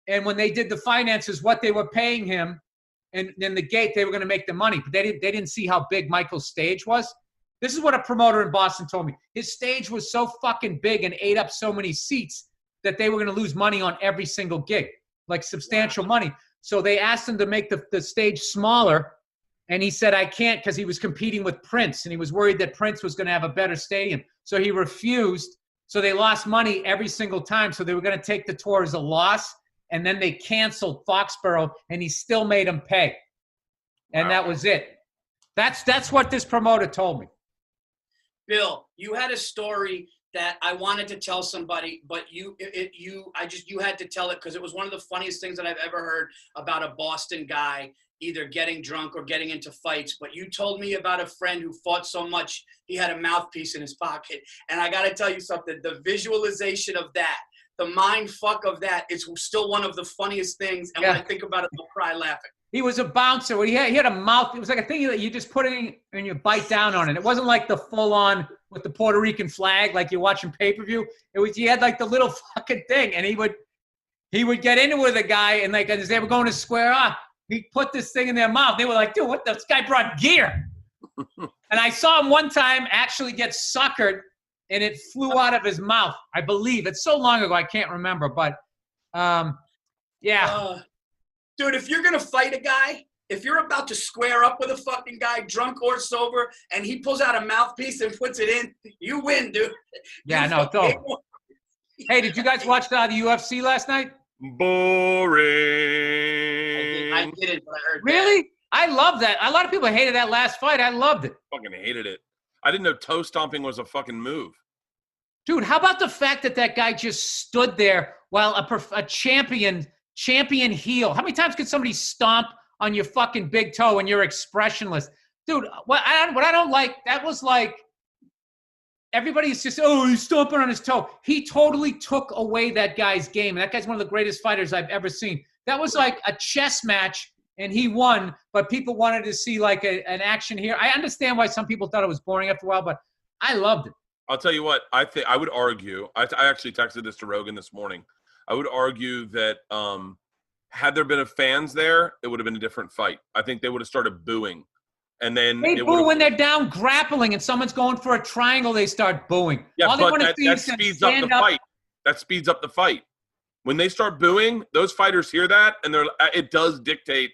And when they did the finances, what they were paying him, and then the gate, they were going to make the money. But they didn't see how big Michael's stage was. This is what a promoter in Boston told me. His stage was so fucking big and ate up so many seats that they were going to lose money on every single gig, like substantial money. So they asked him to make the stage smaller, and he said, I can't, because he was competing with Prince, and he was worried that Prince was going to have a better stadium. So he refused. So they lost money every single time. So they were going to take the tour as a loss, and then they canceled Foxborough, and he still made them pay. And that was it. That's what this promoter told me. Bill, you had a story that I wanted to tell somebody, but you had to tell it because it was one of the funniest things that I've ever heard about a Boston guy either getting drunk or getting into fights. But you told me about a friend who fought so much he had a mouthpiece in his pocket. And I got to tell you something, the visualization of that, the mind fuck of that is still one of the funniest things. And when I think about it, I'll cry laughing. He was a bouncer. He had a mouth. It was like a thing that you just put in and you bite down on it. It wasn't like the full-on with the Puerto Rican flag like you're watching pay-per-view. He had like the little fucking thing, and he would get into it with a guy, and like as they were going to square off, he'd put this thing in their mouth. They were like, dude, this guy brought gear. And I saw him one time actually get suckered, and it flew out of his mouth, I believe. It's so long ago, I can't remember. But, yeah. Dude, if you're going to fight a guy, if you're about to square up with a fucking guy, drunk or sober, and he pulls out a mouthpiece and puts it in, you win, dude. Yeah, no, it's over. Hey, did you guys watch the UFC last night? Boring. I didn't, but I heard Really? That. I love that. A lot of people hated that last fight. I loved it. Fucking hated it. I didn't know toe stomping was a fucking move. Dude, how about the fact that guy just stood there while a champion heel? How many times could somebody stomp on your fucking big toe and you're expressionless? Dude, what I don't like, that was like everybody's just, oh, he's stomping on his toe. He totally took away that guy's game. And that guy's one of the greatest fighters I've ever seen. That was like a chess match, and he won, but people wanted to see like an action here. I understand why some people thought it was boring after a while, but I loved it. I'll tell you what, I would argue, I actually texted this to Rogan this morning. I would argue that had there been a fans there, it would have been a different fight. I think they would have started booing. And then they boo when they're down grappling and someone's going for a triangle, they start booing. Yeah, all but that speeds up the fight. That speeds up the fight. When they start booing, those fighters hear that, and it does dictate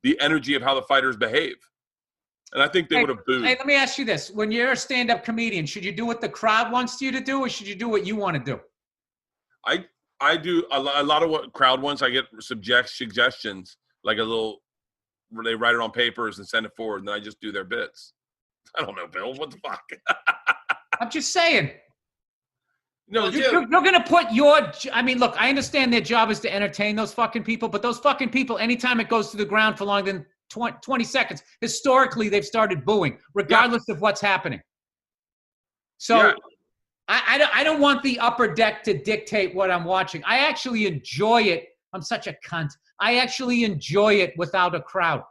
the energy of how the fighters behave. And I think they would have booed. Hey, let me ask you this. When you're a stand-up comedian, should you do what the crowd wants you to do, or should you do what you want to do? I do a lot of what crowd wants. I get suggestions, like they write it on papers and send it forward, and then I just do their bits. I don't know, Bill. What the fuck? I'm just saying. No, you're going to put your – I mean, look, I understand their job is to entertain those fucking people, but those fucking people, anytime it goes to the ground for longer than 20 seconds, historically they've started booing, regardless of what's happening. So I don't want the upper deck to dictate what I'm watching. I actually enjoy it. I'm such a cunt. I actually enjoy it without a crowd.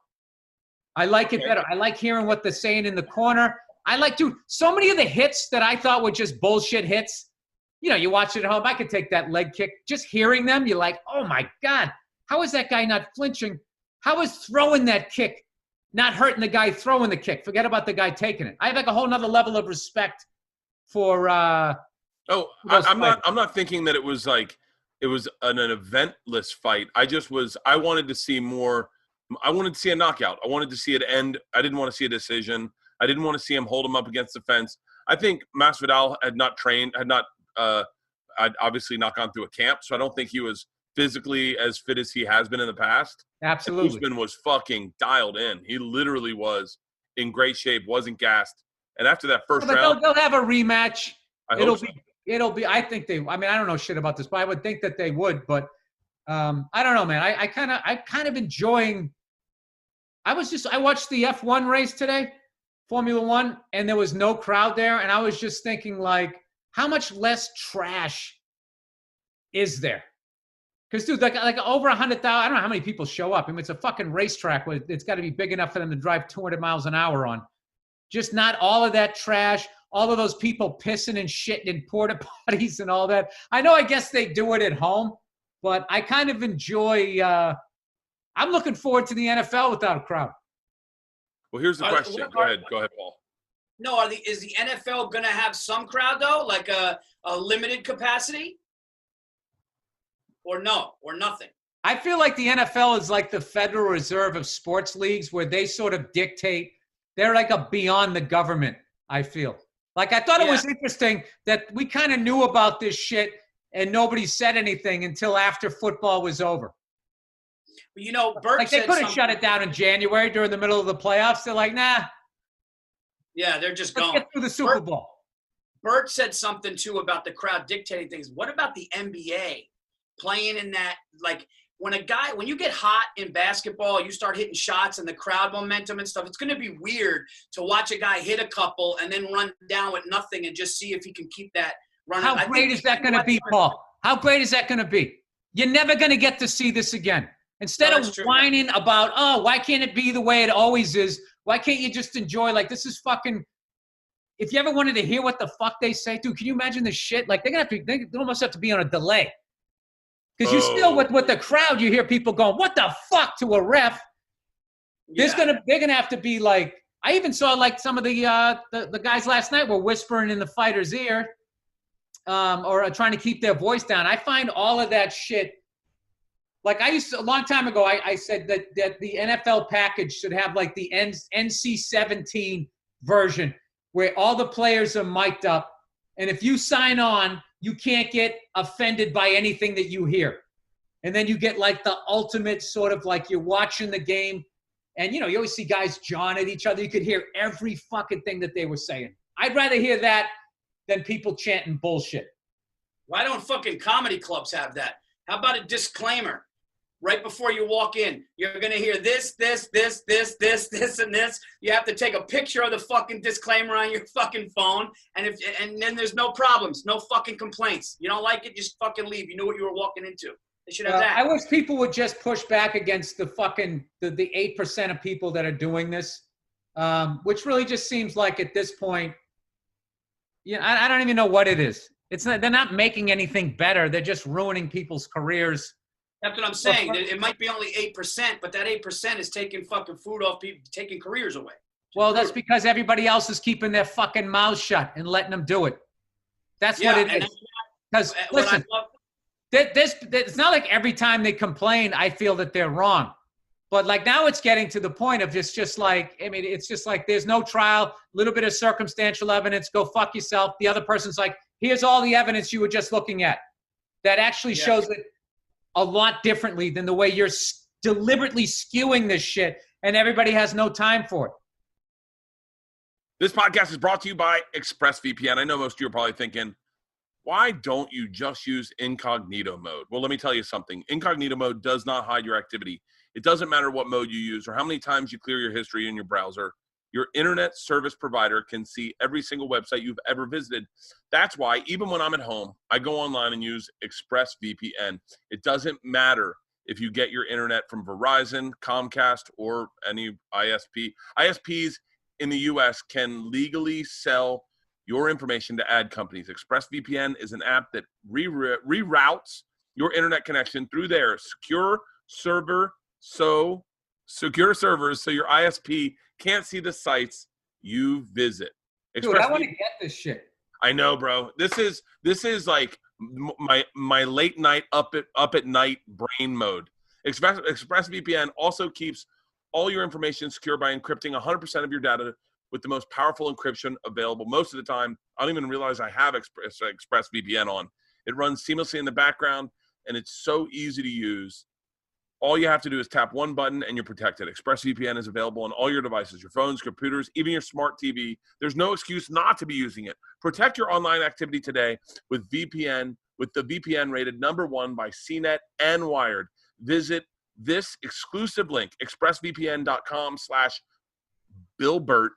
I like it better. I like hearing what they're saying in the corner. Dude, so many of the hits that I thought were just bullshit hits, you watch it at home. I could take that leg kick. Just hearing them, you're like, oh, my God. How is that guy not flinching? How is throwing that kick not hurting the guy throwing the kick? Forget about the guy taking it. I have like a whole nother level of respect for I'm not thinking that it was like it was an eventless fight. I wanted to see more. I wanted to see a knockout. I wanted to see it end. I didn't want to see a decision. I didn't want to see him hold him up against the fence. I think Masvidal had obviously not gone through a camp, so I don't think he was physically as fit as he has been in the past. Absolutely. Usman was fucking dialed in. He literally was in great shape, wasn't gassed. And after that first round, they'll have a rematch. It'll be. I think I don't know shit about this, but I would think that they would. But I don't know, man. I kind of enjoying. I watched the F1 race today, Formula One, and there was no crowd there, and I was just thinking, like, how much less trash is there? Because, dude, like over 100,000. I don't know how many people show up. I mean, it's a fucking racetrack. It's got to be big enough for them to drive 200 miles an hour on. Just not all of that trash, all of those people pissing and shitting in porta potties and all that. I know, I guess they do it at home, but I kind of enjoy I'm looking forward to the NFL without a crowd. Well, here's the question. Go ahead, Paul. No, is the NFL going to have some crowd, though, like a limited capacity? Or no, or nothing? I feel like the NFL is like the Federal Reserve of sports leagues, where they sort of dictate. They're like a beyond the government, I feel. Like, I thought it was interesting that we kind of knew about this shit and nobody said anything until after football was over. Bert said they could have shut it down in January during the middle of the playoffs. They're like, nah. Yeah, they're just Let's going. get through the Super Bowl. Bert said something, too, about the crowd dictating things. What about the NBA playing in that, like, when you get hot in basketball, you start hitting shots and the crowd momentum and stuff, it's going to be weird to watch a guy hit a couple and then run down with nothing and just see if he can keep that running. How great is that going to be, Paul? How great is that going to be? You're never going to get to see this again. Instead of whining about, oh, why can't it be the way it always is? Why can't you just enjoy, like, this is fucking – if you ever wanted to hear what the fuck they say, dude, can you imagine this shit? Like, they almost have to be on a delay. Because you still, with the crowd, you hear people going, what the fuck, to a ref. They're gonna have to be like, I even saw like some of the guys last night were whispering in the fighter's ear or trying to keep their voice down. I find all of that shit, like a long time ago, I said that the NFL package should have like the NC-17 version where all the players are mic'd up. And if you sign on, you can't get offended by anything that you hear. And then you get like the ultimate sort of like you're watching the game and, you always see guys jawing at each other. You could hear every fucking thing that they were saying. I'd rather hear that than people chanting bullshit. Why don't fucking comedy clubs have that? How about a disclaimer? right before you walk in. You're going to hear this, and this. You have to take a picture of the fucking disclaimer on your fucking phone, and then there's no problems, no fucking complaints. You don't like it, just fucking leave. You knew what you were walking into. They should have that. I wish people would just push back against the 8% of people that are doing this, which really just seems like at this point, I don't even know what it is. They're not making anything better. They're just ruining people's careers. That's what I'm saying. It might be only 8%, but that 8% is taking fucking food off people, taking careers away. Well, that's because everybody else is keeping their fucking mouths shut and letting them do it. That's what it is. Because listen, it's not like every time they complain, I feel that they're wrong. But like now it's getting to the point of it's just like there's no trial, a little bit of circumstantial evidence, go fuck yourself. The other person's like, here's all the evidence you were just looking at. That actually shows it a lot differently than the way you're deliberately skewing this shit, and everybody has no time for it. This podcast is brought to you by ExpressVPN. I know most of you are probably thinking, why don't you just use incognito mode? Well, let me tell you something. Incognito mode does not hide your activity. It doesn't matter what mode you use or how many times you clear your history in your browser. Your internet service provider can see every single website you've ever visited. That's why even when I'm at home, I go online and use ExpressVPN. It doesn't matter if you get your internet from Verizon, Comcast, or any ISP. ISPs in the US can legally sell your information to ad companies. ExpressVPN is an app that reroutes your internet connection through their secure servers so your ISP can't see the sites you visit. Dude, I want to get this shit. I know, bro. This is like my late night up at night brain mode. ExpressVPN also keeps all your information secure by encrypting 100% of your data with the most powerful encryption available. Most of the time, I don't even realize I have ExpressVPN on. It runs seamlessly in the background, and it's so easy to use. All you have to do is tap one button and you're protected. ExpressVPN is available on all your devices, your phones, computers, even your smart TV. There's no excuse not to be using it. Protect your online activity today with the VPN rated #1 by CNET and Wired. Visit this exclusive link, expressvpn.com/BillBert,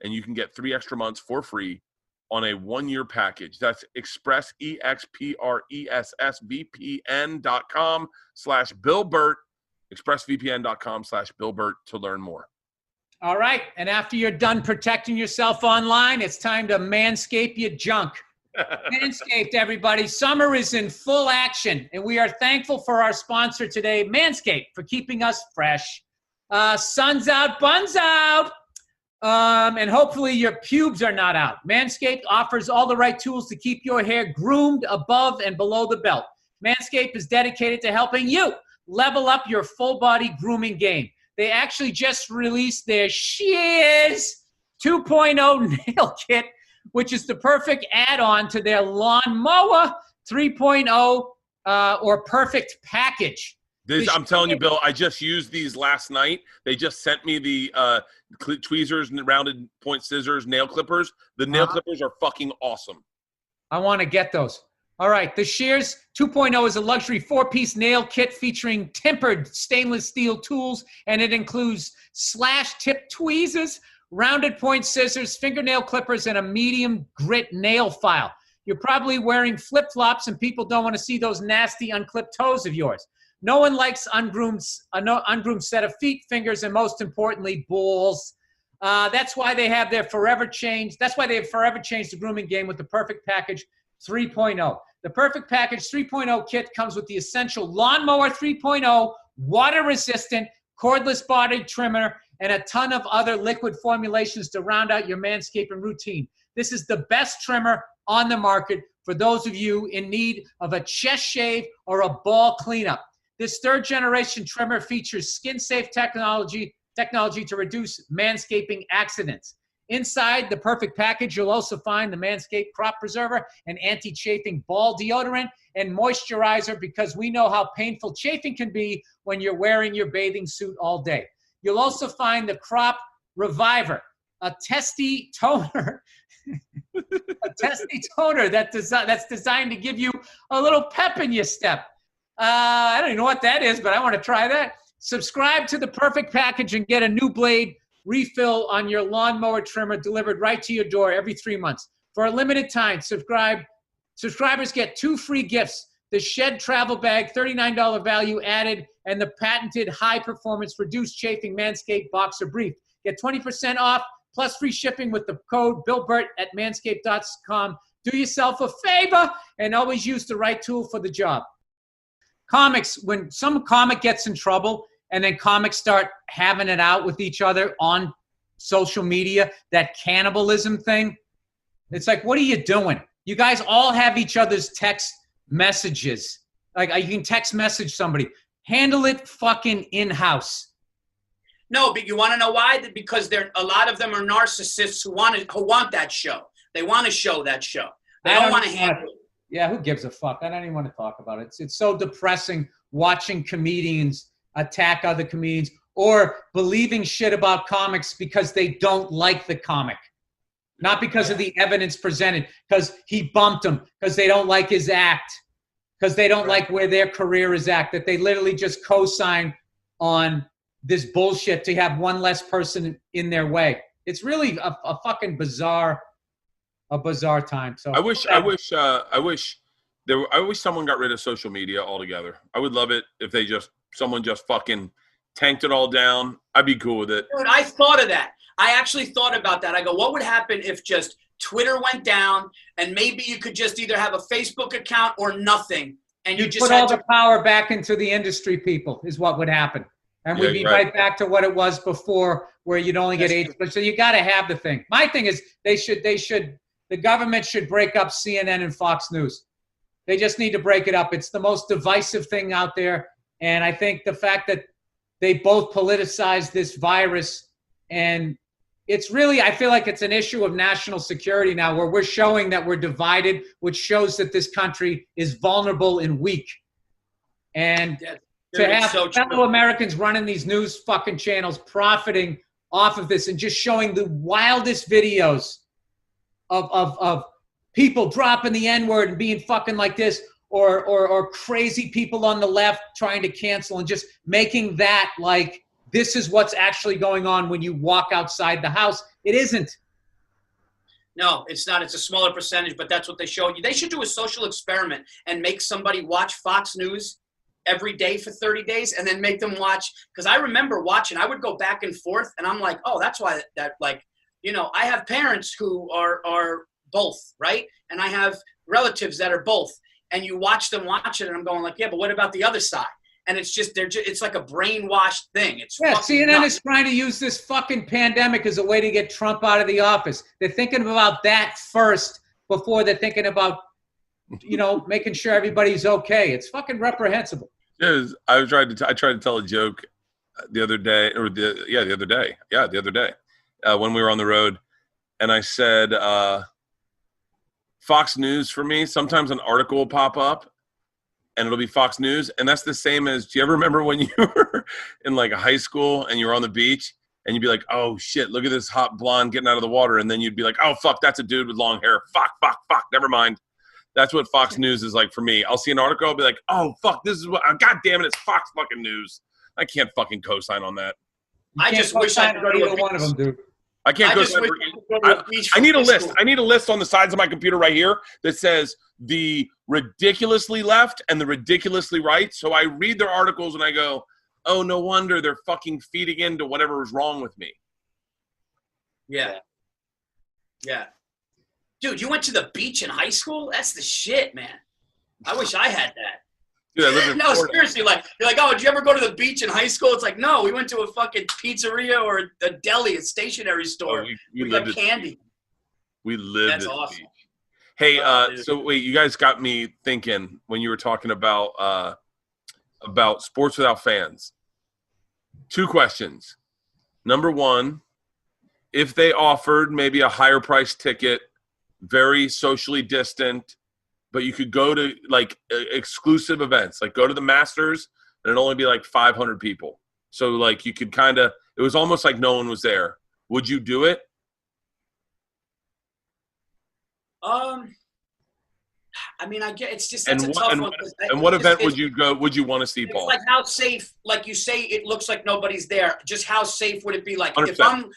and you can get 3 extra months for free on a 1-year package. That's expressvpn.com/BillBert. expressvpn.com/BillBert to learn more. All right. And after you're done protecting yourself online, it's time to manscape your junk. Manscaped, everybody. Summer is in full action, and we are thankful for our sponsor today, Manscaped, for keeping us fresh. Sun's out, buns out. And hopefully your pubes are not out. Manscaped offers all the right tools to keep your hair groomed above and below the belt. Manscaped is dedicated to helping you level up your full body grooming game. They actually just released their Shears 2.0 nail kit, which is the perfect add-on to their Lawnmower 3.0 or Perfect package. I'm telling you, Bill, I just used these last night. They just sent me the tweezers and rounded point scissors, nail clippers. The nail clippers are fucking awesome. I want to get those. All right, the Shears 2.0 is a luxury 4-piece nail kit featuring tempered stainless steel tools, and it includes slash-tip tweezers, rounded point scissors, fingernail clippers, and a medium grit nail file. You're probably wearing flip-flops, and people don't want to see those nasty unclipped toes of yours. No one likes ungroomed set of feet, fingers, and most importantly, balls. That's why they have forever changed the grooming game with the Perfect Package 3.0. The Perfect Package 3.0 kit comes with the essential Lawnmower 3.0, water-resistant, cordless body trimmer, and a ton of other liquid formulations to round out your manscaping routine. This is the best trimmer on the market for those of you in need of a chest shave or a ball cleanup. This third-generation trimmer features skin-safe technology to reduce manscaping accidents. Inside the Perfect Package, you'll also find the Manscaped Crop Preserver, an anti-chafing ball deodorant, and moisturizer, because we know how painful chafing can be when you're wearing your bathing suit all day. You'll also find the Crop Reviver, a testy toner, that's designed to give you a little pep in your step. I don't even know what that is, but I want to try that. Subscribe to the Perfect Package and get a new blade refill on your lawnmower trimmer delivered right to your door every 3 months. For a limited time, subscribers get 2 free gifts. The Shed Travel Bag, $39 value added, and the patented high-performance reduced chafing Manscaped Boxer Brief. Get 20% off plus free shipping with the code BillBert at manscaped.com. Do yourself a favor and always use the right tool for the job. Comics, when some comic gets in trouble and then comics start having it out with each other on social media, that cannibalism thing, it's like, what are you doing? You guys all have each other's text messages. Like, you can text message somebody. Handle it fucking in-house. No, but you want to know why? Because a lot of them are narcissists who want that show. They want to show that show. They don't want to handle it. Yeah, who gives a fuck? I don't even want to talk about it. It's so depressing watching comedians attack other comedians or believing shit about comics because they don't like the comic. Not because of the evidence presented, because he bumped them, because they don't like his act, because they don't like where their career is at, that they literally just co-sign on this bullshit to have one less person in their way. It's really a fucking bizarre time. So I wish someone got rid of social media altogether. I would love it if someone just fucking tanked it all down. I'd be cool with it. Dude, I thought of that. I actually thought about that. I go, what would happen if just Twitter went down and maybe you could just either have a Facebook account or nothing, and you just put all the power back into the industry people is what would happen. And we'd be right back to what it was before, where you'd only get 8. So you got to have the thing. My thing is the government should break up CNN and Fox News. They just need to break it up. It's the most divisive thing out there. And I think the fact that they both politicize this virus, and it's really, I feel like it's an issue of national security now, where we're showing that we're divided, which shows that this country is vulnerable and weak. And to have fellow Americans running these news fucking channels profiting off of this and just showing the wildest videos of people dropping the N-word and being fucking like this, or crazy people on the left trying to cancel, and just making that like this is what's actually going on when you walk outside the house. It isn't. No, it's not. It's a smaller percentage, but that's what they show you. They should do a social experiment and make somebody watch Fox News every day for 30 days and then make them watch. Because I remember watching, I would go back and forth, and I'm like, oh, that's why that like, you know, I have parents who are both, right? And I have relatives that are both. And you watch them watch it, and I'm going like, yeah, but what about the other side? And it's just, it's like a brainwashed thing. It's CNN is trying to use this fucking pandemic as a way to get Trump out of the office. They're thinking about that first before they're thinking about, you know, making sure everybody's okay. It's fucking reprehensible. I tried to tell a joke the other day, when we were on the road, and I said, Fox News for me, sometimes an article will pop up and it'll be Fox News. And that's the same as, do you ever remember when you were in like a high school and you were on the beach and you'd be like, oh shit, look at this hot blonde getting out of the water. And then you'd be like, oh fuck, that's a dude with long hair. Fuck, never mind. That's what Fox News is like for me. I'll see an article, I'll be like, oh fuck, this is what, God damn it, it's Fox fucking News. I can't fucking co-sign on that. I just wish I could go to one of them, dude. I can't go. I need a list. I need a list on the sides of my computer right here that says the ridiculously left and the ridiculously right. So I read their articles and I go, oh, no wonder they're fucking feeding into whatever is wrong with me. Yeah. Dude, you went to the beach in high school? That's the shit, man. I wish I had that. Dude, I live in no, Florida. seriously, like, you're like, oh, did you ever go to the beach in high school? It's like, no, we went to a fucking pizzeria or a deli, a stationery store. We got candy. We lived That's at awesome. the beach. Hey, so wait, you guys got me thinking when you were talking about sports without fans. 2 questions. Number 1, if they offered maybe a higher price ticket, very socially distant, but you could go to like exclusive events, like go to the Masters and it'd only be like 500 people. So like you could it was almost like no one was there. Would you do it? I mean, I get it's just And that's a tough one. what event would you go? Would you want to see, Paul? Like how safe, like you say, it looks like nobody's there. Just how safe would it be? Like 100%.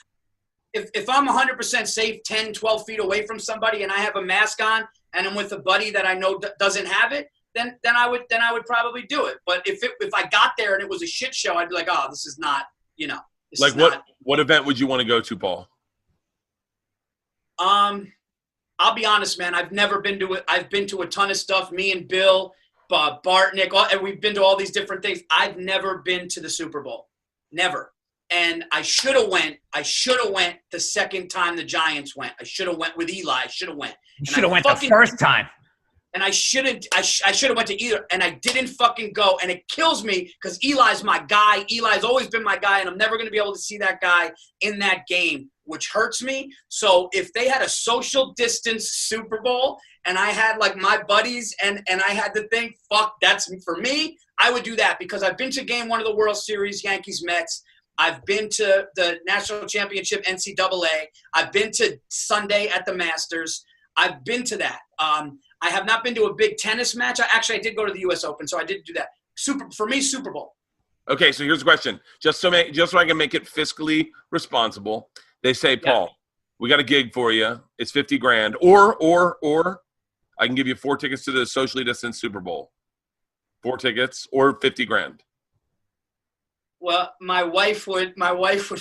if I'm 100% safe, 10, 12 feet away from somebody, and I have a mask on, and I'm with a buddy that I know doesn't have it, then I would probably do it. But if I got there and it was a shit show, I'd be like, oh, this is not, This like what event would you want to go to, Paul? I'll be honest, man. I've never been to it. I've been to a ton of stuff. Me and Bill, Bart, Nick, and we've been to all these different things. I've never been to the Super Bowl, never. And I should have went. The second time the Giants went. I should have went with Eli. I should have went. You should have went the first time. And I shouldn't. I should have went to either, and I didn't fucking go. And it kills me because Eli's my guy. Eli's always been my guy, and I'm never going to be able to see that guy in that game, which hurts me. So if they had a social distance Super Bowl and I had like my buddies and I had to think, fuck, that's for me, I would do that because I've been to game 1 of the World Series, Yankees Mets. I've been to the National Championship NCAA. I've been to Sunday at the Masters. I've been to that. I have not been to a big tennis match. I did go to the U.S. Open, so I did do that. For me, Super Bowl. Okay, so here's the question. Just so I can make it fiscally responsible, they say, Paul, we got a gig for you. It's $50,000, or I can give you 4 tickets to the socially distanced Super Bowl. 4 tickets or $50,000. Well, my wife would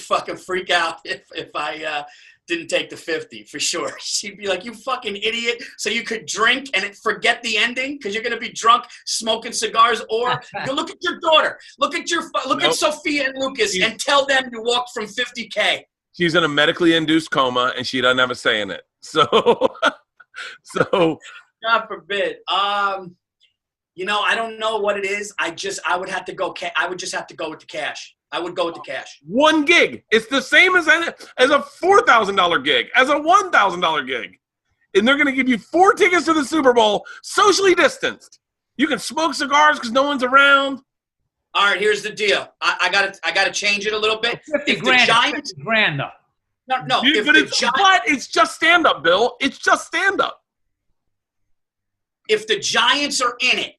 fucking freak out if I didn't take the 50 for sure. She'd be like, "You fucking idiot!" So you could drink and forget the ending because you're gonna be drunk, smoking cigars. Or you look at your daughter, look at Sophia and Lucas, and tell them you walked from $50K. She's in a medically induced coma and she doesn't have a say in it. So God forbid. I don't know what it is. I would have to go. I would just have to go with the cash. I would go with the cash. 1 gig. It's the same as a $4,000 gig, as a $1,000 gig. And they're going to give you 4 tickets to the Super Bowl, socially distanced. You can smoke cigars because no one's around. All right, here's the deal. I got to change it a little bit. If the Giants, $50,000 though. No. Dude, but it's just stand up, Bill. It's just stand up. If the Giants are in it,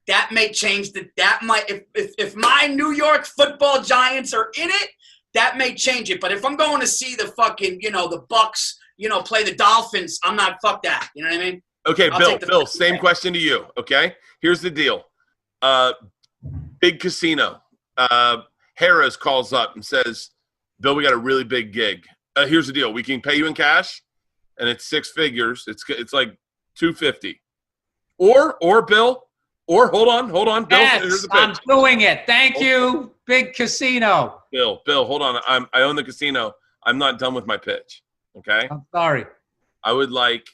that may change if my New York Football Giants are in it, that may change it. But if I'm going to see the fucking, the Bucks, play the Dolphins, I'm not, fuck that. You know what I mean? Okay, Bill, same question to you, okay? Here's the deal. Big casino. Harris calls up and says, Bill, we got a really big gig. Here's the deal. We can pay you in cash, and it's 6 figures. It's like $250. Or Bill, or hold on. Bill, here's the pitch. I'm doing it. Thank you, big casino. Bill, hold on. I own the casino. I'm not done with my pitch. Okay? I'm sorry. I would like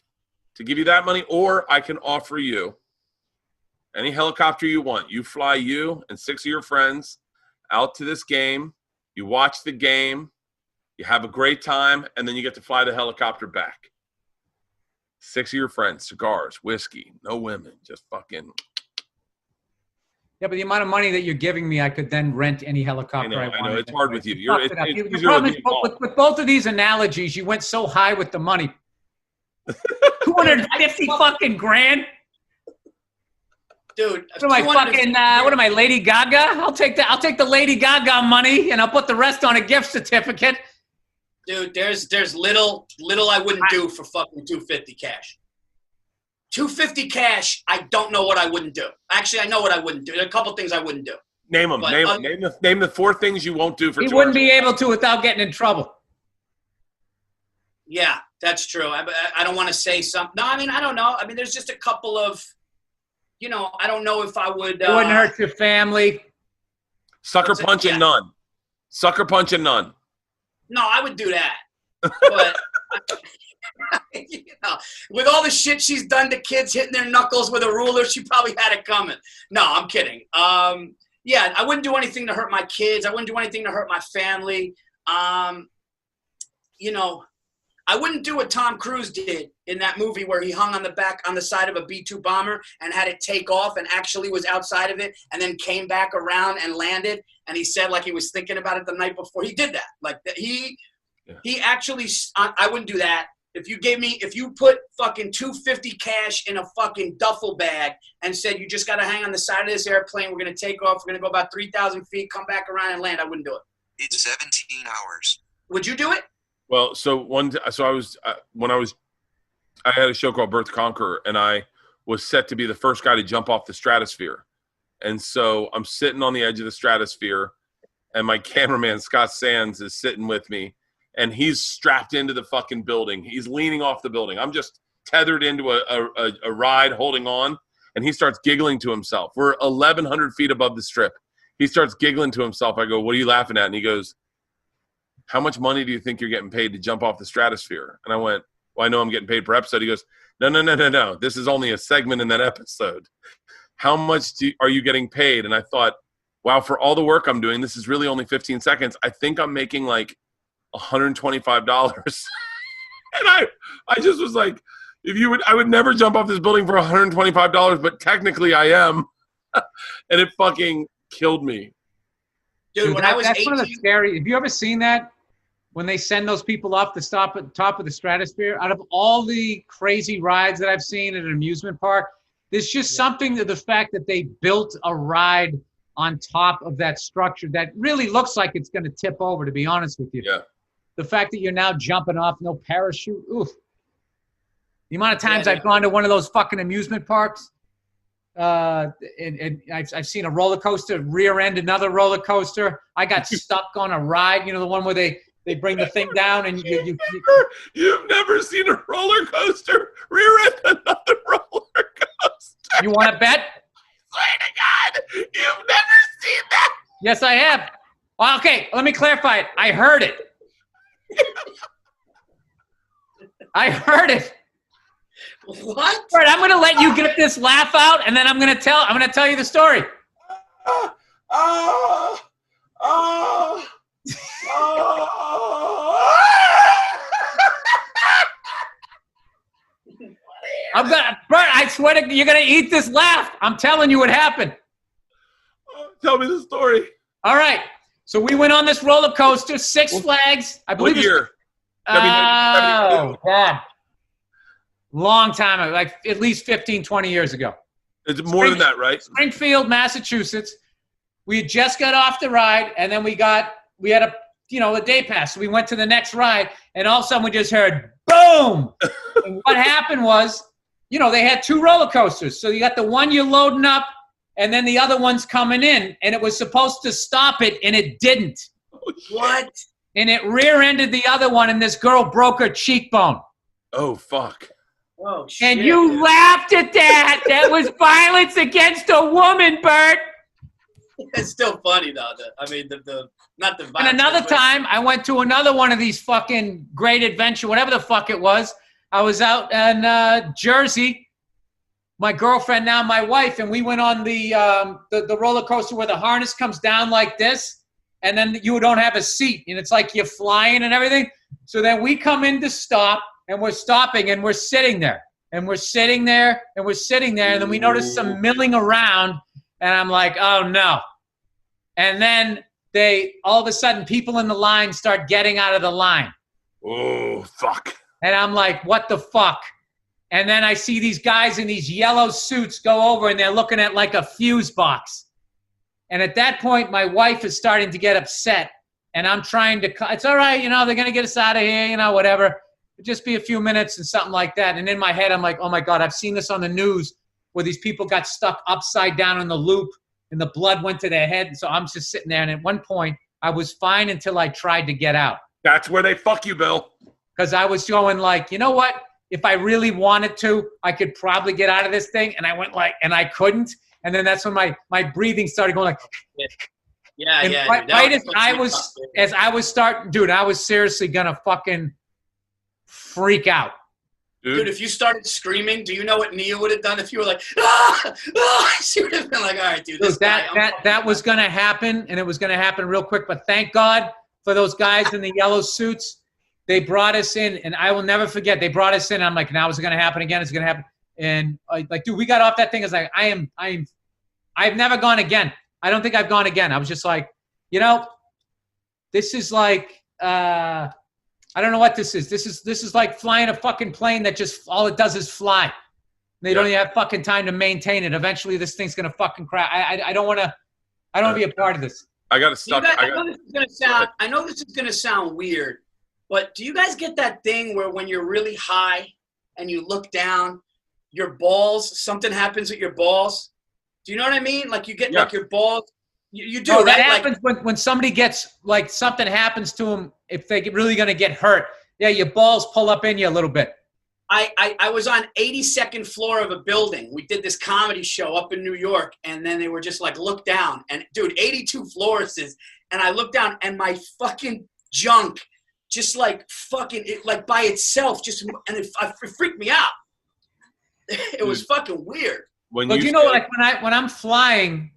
to give you that money, or I can offer you any helicopter you want. You fly you and 6 of your friends out to this game. You watch the game. You have a great time, and then you get to fly the helicopter back. 6 of your friends, cigars, whiskey, no women, just fucking. Yeah, but the amount of money that you're giving me, I could then rent any helicopter I want. I know. It's hard with you. The problem is, with both of these analogies, you went so high with the money. 250 fucking grand. Dude, what am I, Lady Gaga? I'll take the Lady Gaga money and I'll put the rest on a gift certificate. Dude, there's little I wouldn't do for fucking $250 cash. $250 cash, I don't know what I wouldn't do. Actually, I know what I wouldn't do. There are a couple things I wouldn't do. Name them. Name the 4 things you won't do for. He wouldn't be able to without getting in trouble. Yeah, that's true. I don't want to say something. No, I don't know. There's just a couple of, I don't know if I would. It wouldn't hurt your family. Sucker punch and none. Sucker punch and none. No, I would do that. But, with all the shit she's done to kids hitting their knuckles with a ruler, she probably had it coming. No, I'm kidding. Yeah, I wouldn't do anything to hurt my kids. I wouldn't do anything to hurt my family. I wouldn't do what Tom Cruise did in that movie where he hung on the side of a B-2 bomber and had it take off and actually was outside of it and then came back around and landed. And he said like he was thinking about it the night before. He did that. Like he actually, I wouldn't do that. If you put fucking $250 cash in a fucking duffel bag and said you just got to hang on the side of this airplane, we're gonna take off, we're gonna go about 3,000 feet, come back around and land, I wouldn't do it. It's 17 hours. Would you do it? Well, I had a show called Bert the Conqueror, and I was set to be the first guy to jump off the stratosphere. And so I'm sitting on the edge of the stratosphere, and my cameraman, Scott Sands, is sitting with me, and he's strapped into the fucking building. He's leaning off the building. I'm just tethered into a ride holding on, and he starts giggling to himself. We're 1,100 feet above the strip. He starts giggling to himself. I go, "What are you laughing at?" And he goes, "How much money do you think you're getting paid to jump off the stratosphere?" And I went, "Well, I know I'm getting paid per episode." He goes, No. This is only a segment in that episode. How much are you getting paid? And I thought, wow, for all the work I'm doing, this is really only 15 seconds. I think I'm making like $125. And I just was like, I would never jump off this building for $125, but technically I am. And it fucking killed me. Dude, when I was 18. That's one of the scary. Have you ever seen that? When they send those people up to stop at the top of the stratosphere, out of all the crazy rides that I've seen at an amusement park, there's just something to the fact that they built a ride on top of that structure that really looks like it's going to tip over, to be honest with you. Yeah. The fact that you're now jumping off, no parachute, oof. The amount of times I've gone to one of those fucking amusement parks, and I've seen a roller coaster rear end another roller coaster. I got stuck on a ride, the one where they bring the thing down and you've never seen a roller coaster rear end another roller coaster. You want to bet? I swear to God, you've never seen that. Yes, I have. Well, okay, let me clarify it. I heard it. I heard it. What? Bert, I'm going to let you get this laugh out, and then I'm going to tell you the story. Bert, I swear to you're gonna eat this laugh. I'm telling you what happened. Tell me the story. All right. So we went on this roller coaster, Six Flags. I believe what year? Oh, God. Long time ago, like at least 15, 20 years ago. It's more than that, right? Springfield, Massachusetts. We had just got off the ride, and then we had a day pass. So we went to the next ride, and all of a sudden we just heard boom. And what happened was, they had two roller coasters. So you got the one you're loading up, and then the other one's coming in, and it was supposed to stop it, and it didn't. What? And it rear-ended the other one, and this girl broke her cheekbone. Oh, fuck. Oh, shit. And you laughed at that. That was violence against a woman, Bert. It's still funny, though. Not the violence. And another time, I went to another one of these fucking Great Adventure, whatever the fuck it was. I was out in Jersey, my girlfriend, now my wife, and we went on the roller coaster where the harness comes down like this, and then you don't have a seat, and it's like you're flying and everything. So then we come in to stop, and we're stopping, and we're sitting there, and we're sitting there, and we're sitting there, and then we notice some milling around, and I'm like, oh, no. And then all of a sudden, people in the line start getting out of the line. Oh, fuck. And I'm like, what the fuck? And then I see these guys in these yellow suits go over, and they're looking at like a fuse box. And at that point, my wife is starting to get upset. And I'm trying to, it's all right, they're going to get us out of here, whatever. It'll just be a few minutes and something like that. And in my head, I'm like, oh my God, I've seen this on the news where these people got stuck upside down in the loop and the blood went to their head. And so I'm just sitting there. And at one point, I was fine until I tried to get out. That's where they fuck you, Bill. Because I was going like, you know what? If I really wanted to, I could probably get out of this thing. And I went like, and I couldn't. And then that's when my breathing started going like. Yeah. Right as I was starting, dude, I was seriously gonna fucking freak out. Dude, if you started screaming, do you know what Nia would have done if you were like, ah! She would have been like, all right, dude, that was gonna happen, and it was gonna happen real quick. But thank God for those guys in the yellow suits. They brought us in, and I will never forget. They brought us in. And I'm like, now is it gonna happen again? It's gonna happen. And like, dude, we got off that thing. It's like, I've never gone again. I don't think I've gone again. I was just like, this is like I don't know what this is. This is like flying a fucking plane that just all it does is fly. They don't even have fucking time to maintain it. Eventually, this thing's gonna fucking crash. I don't want to. I don't want to be a part of this. I got to stop. I know this is gonna sound. I know this is gonna sound weird, but do you guys get that thing where when you're really high and you look down, your balls, something happens with your balls? Do you know what I mean? Like you get like your balls. You do, right? That happens when somebody gets like something happens to them. If they really gonna get hurt, yeah, your balls pull up in you a little bit. I was on 82nd floor of a building. We did this comedy show up in New York, and then they were just like, look down. And dude, 82 floors is, and I looked down, and my fucking junk just like fucking, it, like by itself, just, and it freaked me out. It was fucking weird. But you know, like when I'm flying,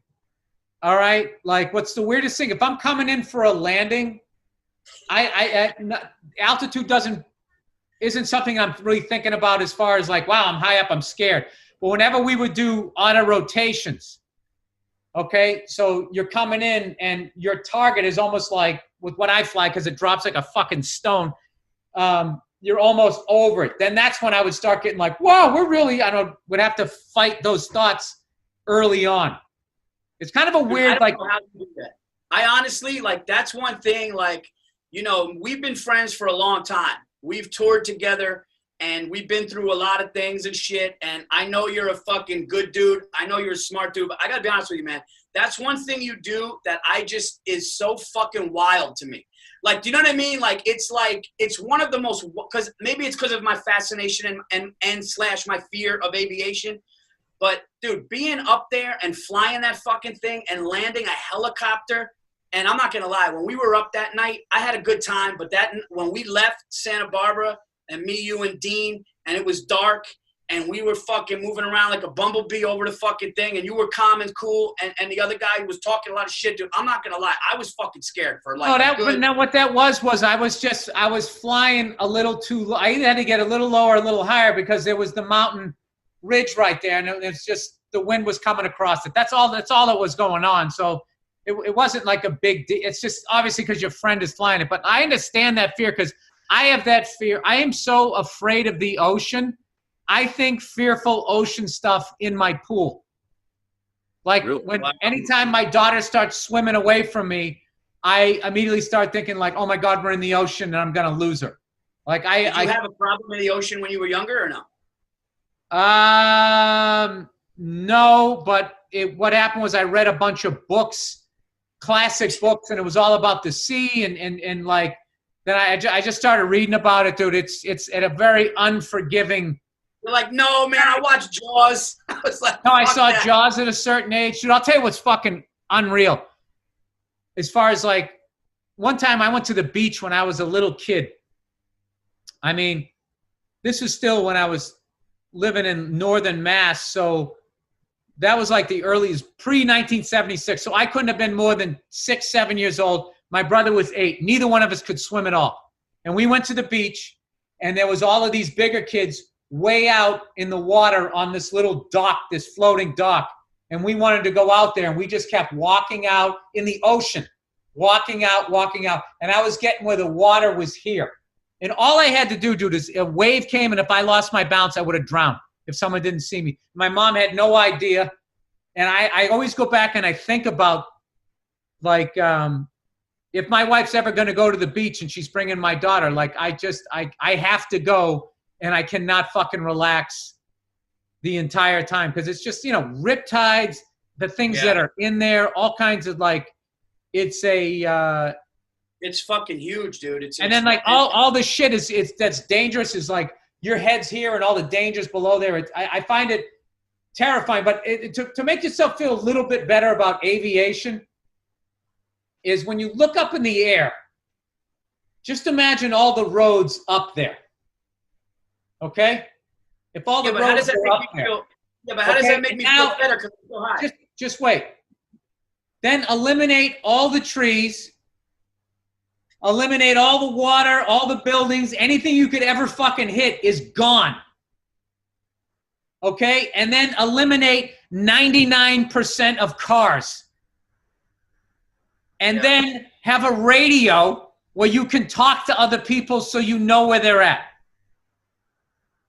all right, like what's the weirdest thing? If I'm coming in for a landing, altitude isn't something I'm really thinking about as far as like, wow, I'm high up, I'm scared. But whenever we would do auto rotations, okay, so you're coming in and your target is almost like with when I fly, because it drops like a fucking stone, you're almost over it. Then that's when I would start getting like, whoa, would have to fight those thoughts early on. It's kind of a weird, like, know how to do that. I honestly, like, that's one thing, like, you know, we've been friends for a long time. We've toured together, and we've been through a lot of things and shit, and I know you're a fucking good dude. I know you're a smart dude, but I got to be honest with you, man. That's one thing you do that is so fucking wild to me. Like, do you know what I mean? Like, it's one of the most, because maybe it's because of my fascination and / my fear of aviation. But, dude, being up there and flying that fucking thing and landing a helicopter, and I'm not going to lie, when we were up that night, I had a good time. But when we left Santa Barbara, and me, you, and Dean, and it was dark, and we were fucking moving around like a bumblebee over the fucking thing, and you were calm and cool, and the other guy was talking a lot of shit, dude. I'm not going to lie. I was fucking scared for like but now what that was I was flying a little too low. I either had to get a little lower, a little higher, because there was the mountain ridge right there, and it's just the wind was coming across it. That's all that was going on. So it wasn't like a big deal. It's just obviously because your friend is flying it. But I understand that fear because I have that fear. I am so afraid of the ocean. I think fearful ocean stuff in my pool. Like anytime my daughter starts swimming away from me, I immediately start thinking like, oh my God, we're in the ocean and I'm going to lose her. Like Did you have a problem in the ocean when you were younger or no? No, but what happened was I read a bunch of books, classic books, and it was all about the sea and like, then I just started reading about it, dude. It's at a very unforgiving. You're like, no, man, I watched Jaws. I was like, no, I saw Jaws at a certain age. Dude, I'll tell you what's fucking unreal. As far as like, one time I went to the beach when I was a little kid. I mean, this was still when I was living in northern Mass, so that was like the earliest, pre-1976. So I couldn't have been more than 6, 7 years old. My brother was 8. Neither one of us could swim at all. And we went to the beach, and there was all of these bigger kids way out in the water on this little dock, this floating dock. And we wanted to go out there, and we just kept walking out in the ocean, walking out. And I was getting where the water was here. And all I had to do, dude, is a wave came, and if I lost my balance, I would have drowned if someone didn't see me. My mom had no idea. And I always go back and I think about, like, if my wife's ever going to go to the beach and she's bringing my daughter, like, I have to go, and I cannot fucking relax the entire time. Because it's just, riptides, the things that are in there, all kinds of, like, it's fucking huge, dude. And then like all the shit that's dangerous is like your head's here and all the dangers below there. I find it terrifying. But to make yourself feel a little bit better about aviation is when you look up in the air, just imagine all the roads up there. Okay? If all the roads are up there. Yeah, but how does that make me feel better because it's so high? Just wait. Then eliminate all the trees. Eliminate all the water, all the buildings, anything you could ever fucking hit is gone. Okay? And then eliminate 99% of cars. And then have a radio where you can talk to other people so you know where they're at.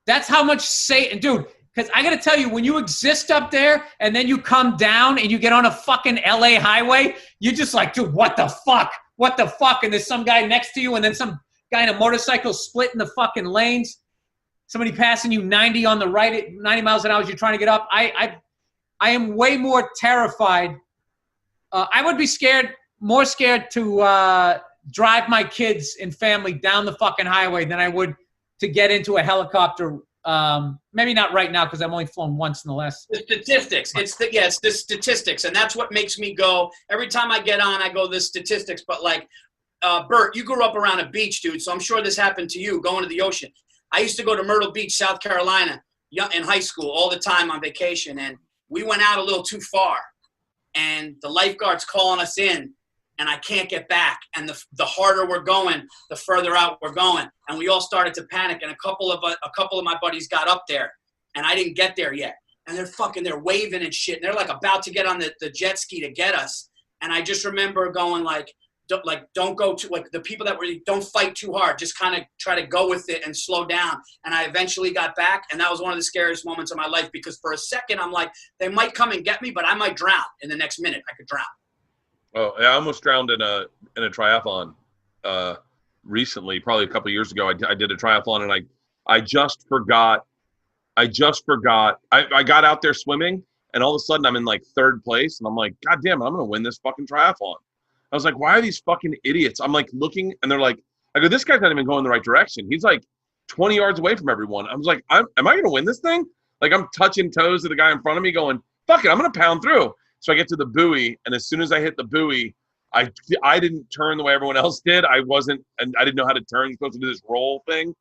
That's how much Satan, dude. Because I got to tell you, when you exist up there and then you come down and you get on a fucking LA highway, you're just like, dude, what the fuck? What the fuck? And there's some guy next to you and then some guy in a motorcycle splitting the fucking lanes. Somebody passing you 90 on the right at 90 miles an hour as you're trying to get up. I am way more terrified. I would be more scared to drive my kids and family down the fucking highway than I would to get into a helicopter. Maybe not right now because I've only flown once in the last. The statistics. It's the statistics, and that's what makes me go. Every time I get on, I go the statistics. But like, Bert, you grew up around a beach, dude, so I'm sure this happened to you going to the ocean. I used to go to Myrtle Beach, South Carolina, in high school all the time on vacation, and we went out a little too far, and the lifeguard's calling us in, and I can't get back. And the harder we're going, the further out we're going. And we all started to panic. And a couple of my buddies got up there, and I didn't get there yet. And they're waving and shit. And they're like about to get on the jet ski to get us. And I just remember going don't go to like the people that really don't fight too hard. Just kind of try to go with it and slow down. And I eventually got back. And that was one of the scariest moments of my life, because for a second I'm like, they might come and get me, but I might drown in the next minute. I could drown. Oh, I almost drowned in a triathlon recently, probably a couple of years ago. I did a triathlon, and I just forgot. I got out there swimming, and all of a sudden I'm in like third place, and I'm like, God damn it, I'm gonna win this fucking triathlon. I was like, why are these fucking idiots? I'm like looking, and they're like, I go, this guy's not even going the right direction. He's like 20 yards away from everyone. I was like, am I gonna win this thing? Like, I'm touching toes to the guy in front of me, going, fuck it, I'm gonna pound through. So I get to the buoy, and as soon as I hit the buoy, I didn't turn the way everyone else did. I didn't know how to turn. You're supposed to do this roll thing.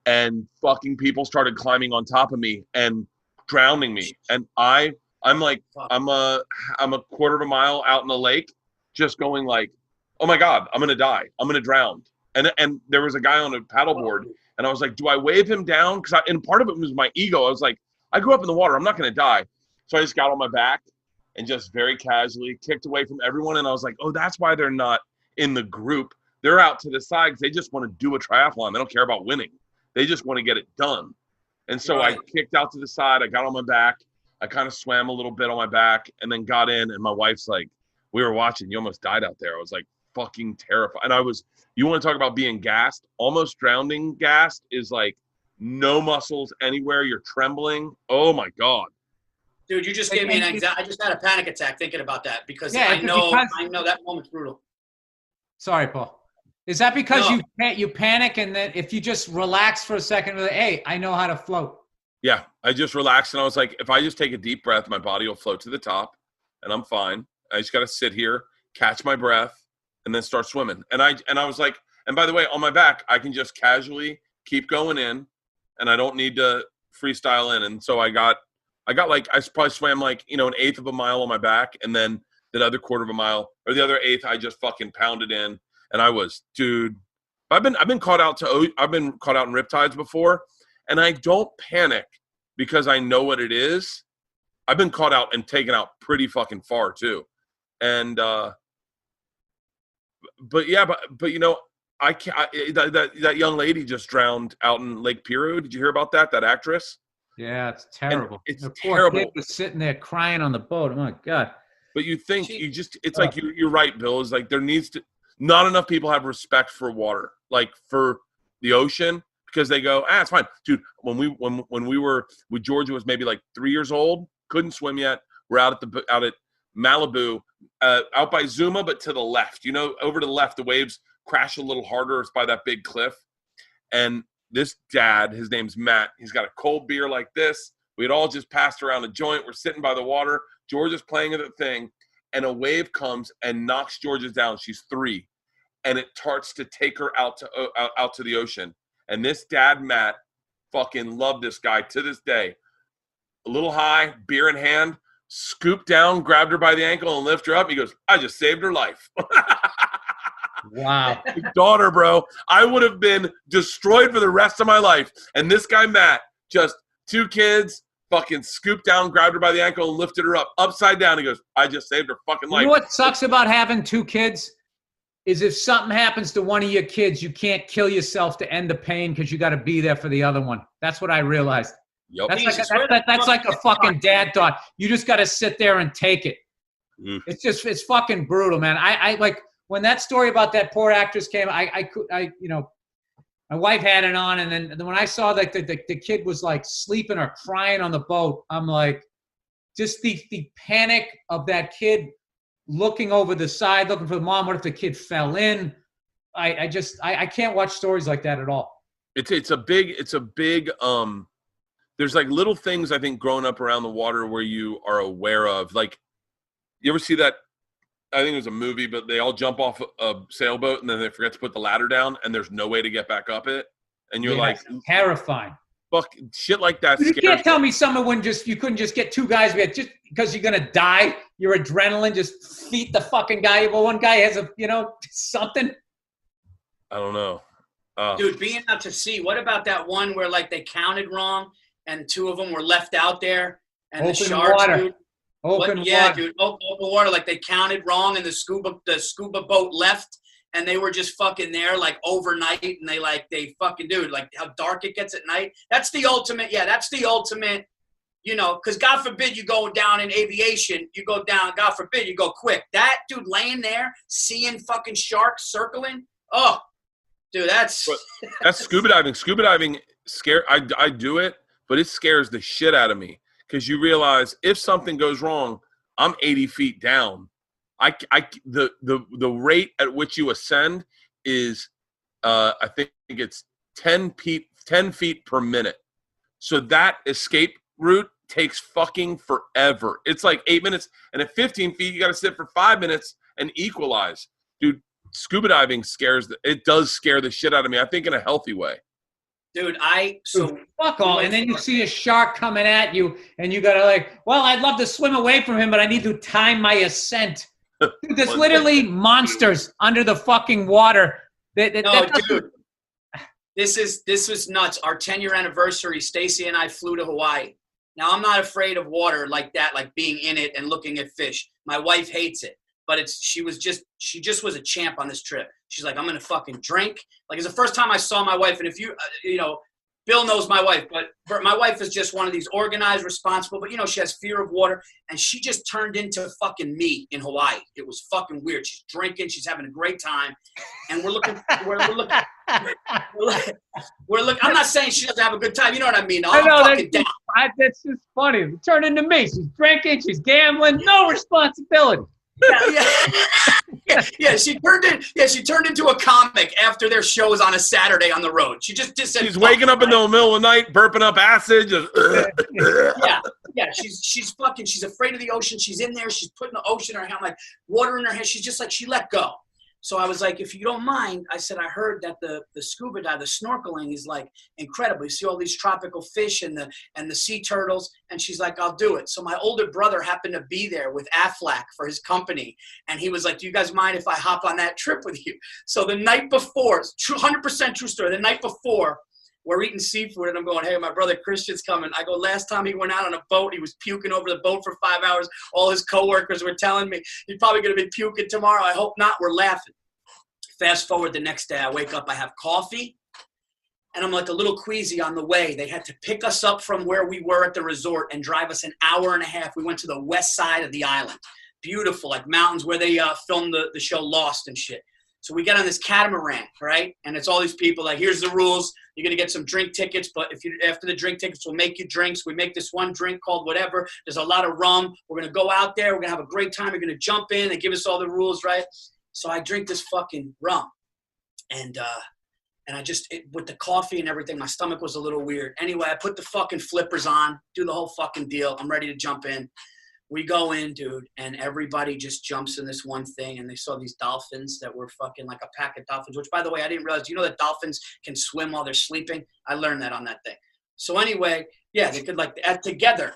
And fucking people started climbing on top of me and drowning me. And I'm a quarter of a mile out in the lake, just going like, oh my God, I'm gonna die. I'm gonna drown. And there was a guy on a paddleboard, and I was like, do I wave him down? And part of it was my ego. I was like, I grew up in the water. I'm not gonna die. So I just got on my back and just very casually kicked away from everyone. And I was like, oh, that's why they're not in the group. They're out to the side because they just want to do a triathlon. They don't care about winning. They just want to get it done. And so I kicked out to the side. I got on my back. I kind of swam a little bit on my back and then got in. And my wife's like, we were watching. You almost died out there. I was like fucking terrified. And you want to talk about being gassed? Almost drowning gassed is like no muscles anywhere. You're trembling. Oh, my God. Dude, you just gave me an anxiety. I just had a panic attack thinking about that because I know that moment's brutal. Sorry, Paul. Is that because you panic, and that if you just relax for a second, like, hey, I know how to float? Yeah, I just relaxed, and I was like, if I just take a deep breath, my body will float to the top, and I'm fine. I just got to sit here, catch my breath, and then start swimming. And I was like, and by the way, on my back, I can just casually keep going in, and I don't need to freestyle in. And so I probably swam like, an eighth of a mile on my back, and then the other quarter of a mile, or the other eighth, I just fucking pounded in. And I was, dude, I've been caught out in riptides before, and I don't panic because I know what it is. I've been caught out and taken out pretty fucking far too. And, but I can't, that young lady just drowned out in Lake Piru. Did you hear about that? That actress? Yeah, it's terrible. And it's the terrible. Poor kid was sitting there crying on the boat. Oh my God. But you think it's like you're right, Bill. Is like not enough people have respect for water, like for the ocean, because they go, it's fine, dude. When we were with Georgia, was maybe like 3 years old, couldn't swim yet. We're out at Malibu, out by Zuma, but to the left. Over to the left, the waves crash a little harder. It's by that big cliff, and this dad, his name's Matt, he's got a cold beer like this. We had all just passed around a joint. We're sitting by the water. Georgia's playing at the thing, and a wave comes and knocks Georgia down. She's 3, and it starts to take her out to the ocean. And this dad, Matt, fucking loved this guy to this day. A little high, beer in hand, scooped down, grabbed her by the ankle, and lifted her up. He goes, I just saved her life. Wow. Daughter, bro. I would have been destroyed for the rest of my life. And this guy, Matt, just 2 kids, fucking scooped down, grabbed her by the ankle, and lifted her up upside down. He goes, I just saved her fucking life. You know what sucks about having 2 kids? is if something happens to one of your kids, you can't kill yourself to end the pain because you got to be there for the other one. That's what I realized. Yep. That's like a fucking dad thought. You just got to sit there and take it. It's fucking brutal, man. I like when that story about that poor actress came, I my wife had it on, and then when I saw that the kid was like sleeping or crying on the boat, I'm like, just the panic of that kid looking over the side, looking for the mom. What if the kid fell in? I can't watch stories like that at all. It's a big there's like little things I think growing up around the water where you are aware of. Like, you ever see that? I think it was a movie, but they all jump off a sailboat and then they forget to put the ladder down, and there's no way to get back up it. And you're like, terrifying. Fuck, shit like that. You can't tell me you couldn't just get two guys just because you're gonna die. Your adrenaline just feed the fucking guy. Well, one guy has something. I don't know. Dude, being out to sea. What about that one where like they counted wrong and two of them were left out there and the sharks, water. Dude. Open water. Dude, open water. Like they counted wrong and the scuba boat left and they were just fucking there like overnight and they fucking, dude, like how dark it gets at night. That's the ultimate. Yeah, that's the ultimate, because God forbid you go down in aviation, you go down, God forbid you go quick. That dude laying there, seeing fucking sharks circling. Oh, dude, that's scuba diving. Scuba diving I do it, but it scares the shit out of me. Because you realize if something goes wrong, I'm 80 feet down. The rate at which you ascend is, I think it's 10 feet per minute. So that escape route takes fucking forever. It's like 8 minutes, and at 15 feet, you got to sit for 5 minutes and equalize. Dude, scuba diving does scare the shit out of me. I think in a healthy way. Dude, fuck all. And then you see a shark coming at you, and you gotta I'd love to swim away from him, but I need to time my ascent. Dude, there's literally monsters under the fucking water. Dude, this was nuts. Our 10-year anniversary, Stacy and I flew to Hawaii. Now I'm not afraid of water like that, like being in it and looking at fish. My wife hates it, but she just was a champ on this trip. She's like, I'm going to fucking drink. Like, it's the first time I saw my wife. And if Bill knows my wife, but my wife is just one of these organized, responsible, but she has fear of water. And she just turned into fucking me in Hawaii. It was fucking weird. She's drinking. She's having a great time. And we're looking, I'm not saying she doesn't have a good time. You know what I mean? I know, that's just funny. It turned into me. She's drinking. She's gambling. No responsibility. Yeah. She turned into a comic after their shows on a Saturday on the road. She just said she's waking up in the middle of the night, burping up acid. Yeah. She's afraid of the ocean. She's in there. She's putting the ocean in her hand, like water in her head. She's just like, she let go. So I was like, if you don't mind, I said, I heard that the scuba dive, the snorkeling is like incredible. You see all these tropical fish and the sea turtles. And she's like, I'll do it. So my older brother happened to be there with Aflac for his company. And he was like, do you guys mind if I hop on that trip with you? So the night before, 100% true story, the night before, we're eating seafood, and I'm going, hey, my brother Christian's coming. I go, last time he went out on a boat, he was puking over the boat for 5 hours. All his coworkers were telling me, he's probably going to be puking tomorrow. I hope not. We're laughing. Fast forward the next day, I wake up, I have coffee, and I'm like a little queasy on the way. They had to pick us up from where we were at the resort and drive us an hour and a half. We went to the west side of the island. Beautiful, like mountains where they filmed the show Lost and shit. So we get on this catamaran, right? And it's all these people like, here's the rules. You're going to get some drink tickets, but after the drink tickets, we'll make you drinks. We make this one drink called whatever. There's a lot of rum. We're going to go out there. We're going to have a great time. We're going to jump in. They give us all the rules, right? So I drink this fucking rum. And I just, with the coffee and everything, my stomach was a little weird. Anyway, I put the fucking flippers on, do the whole fucking deal. I'm ready to jump in. We go in, dude, and everybody just jumps in this one thing, and they saw these dolphins that were fucking like a pack of dolphins, which, by the way, I didn't realize. Do you know that dolphins can swim while they're sleeping? I learned that on that thing. So anyway, yeah, they could like together,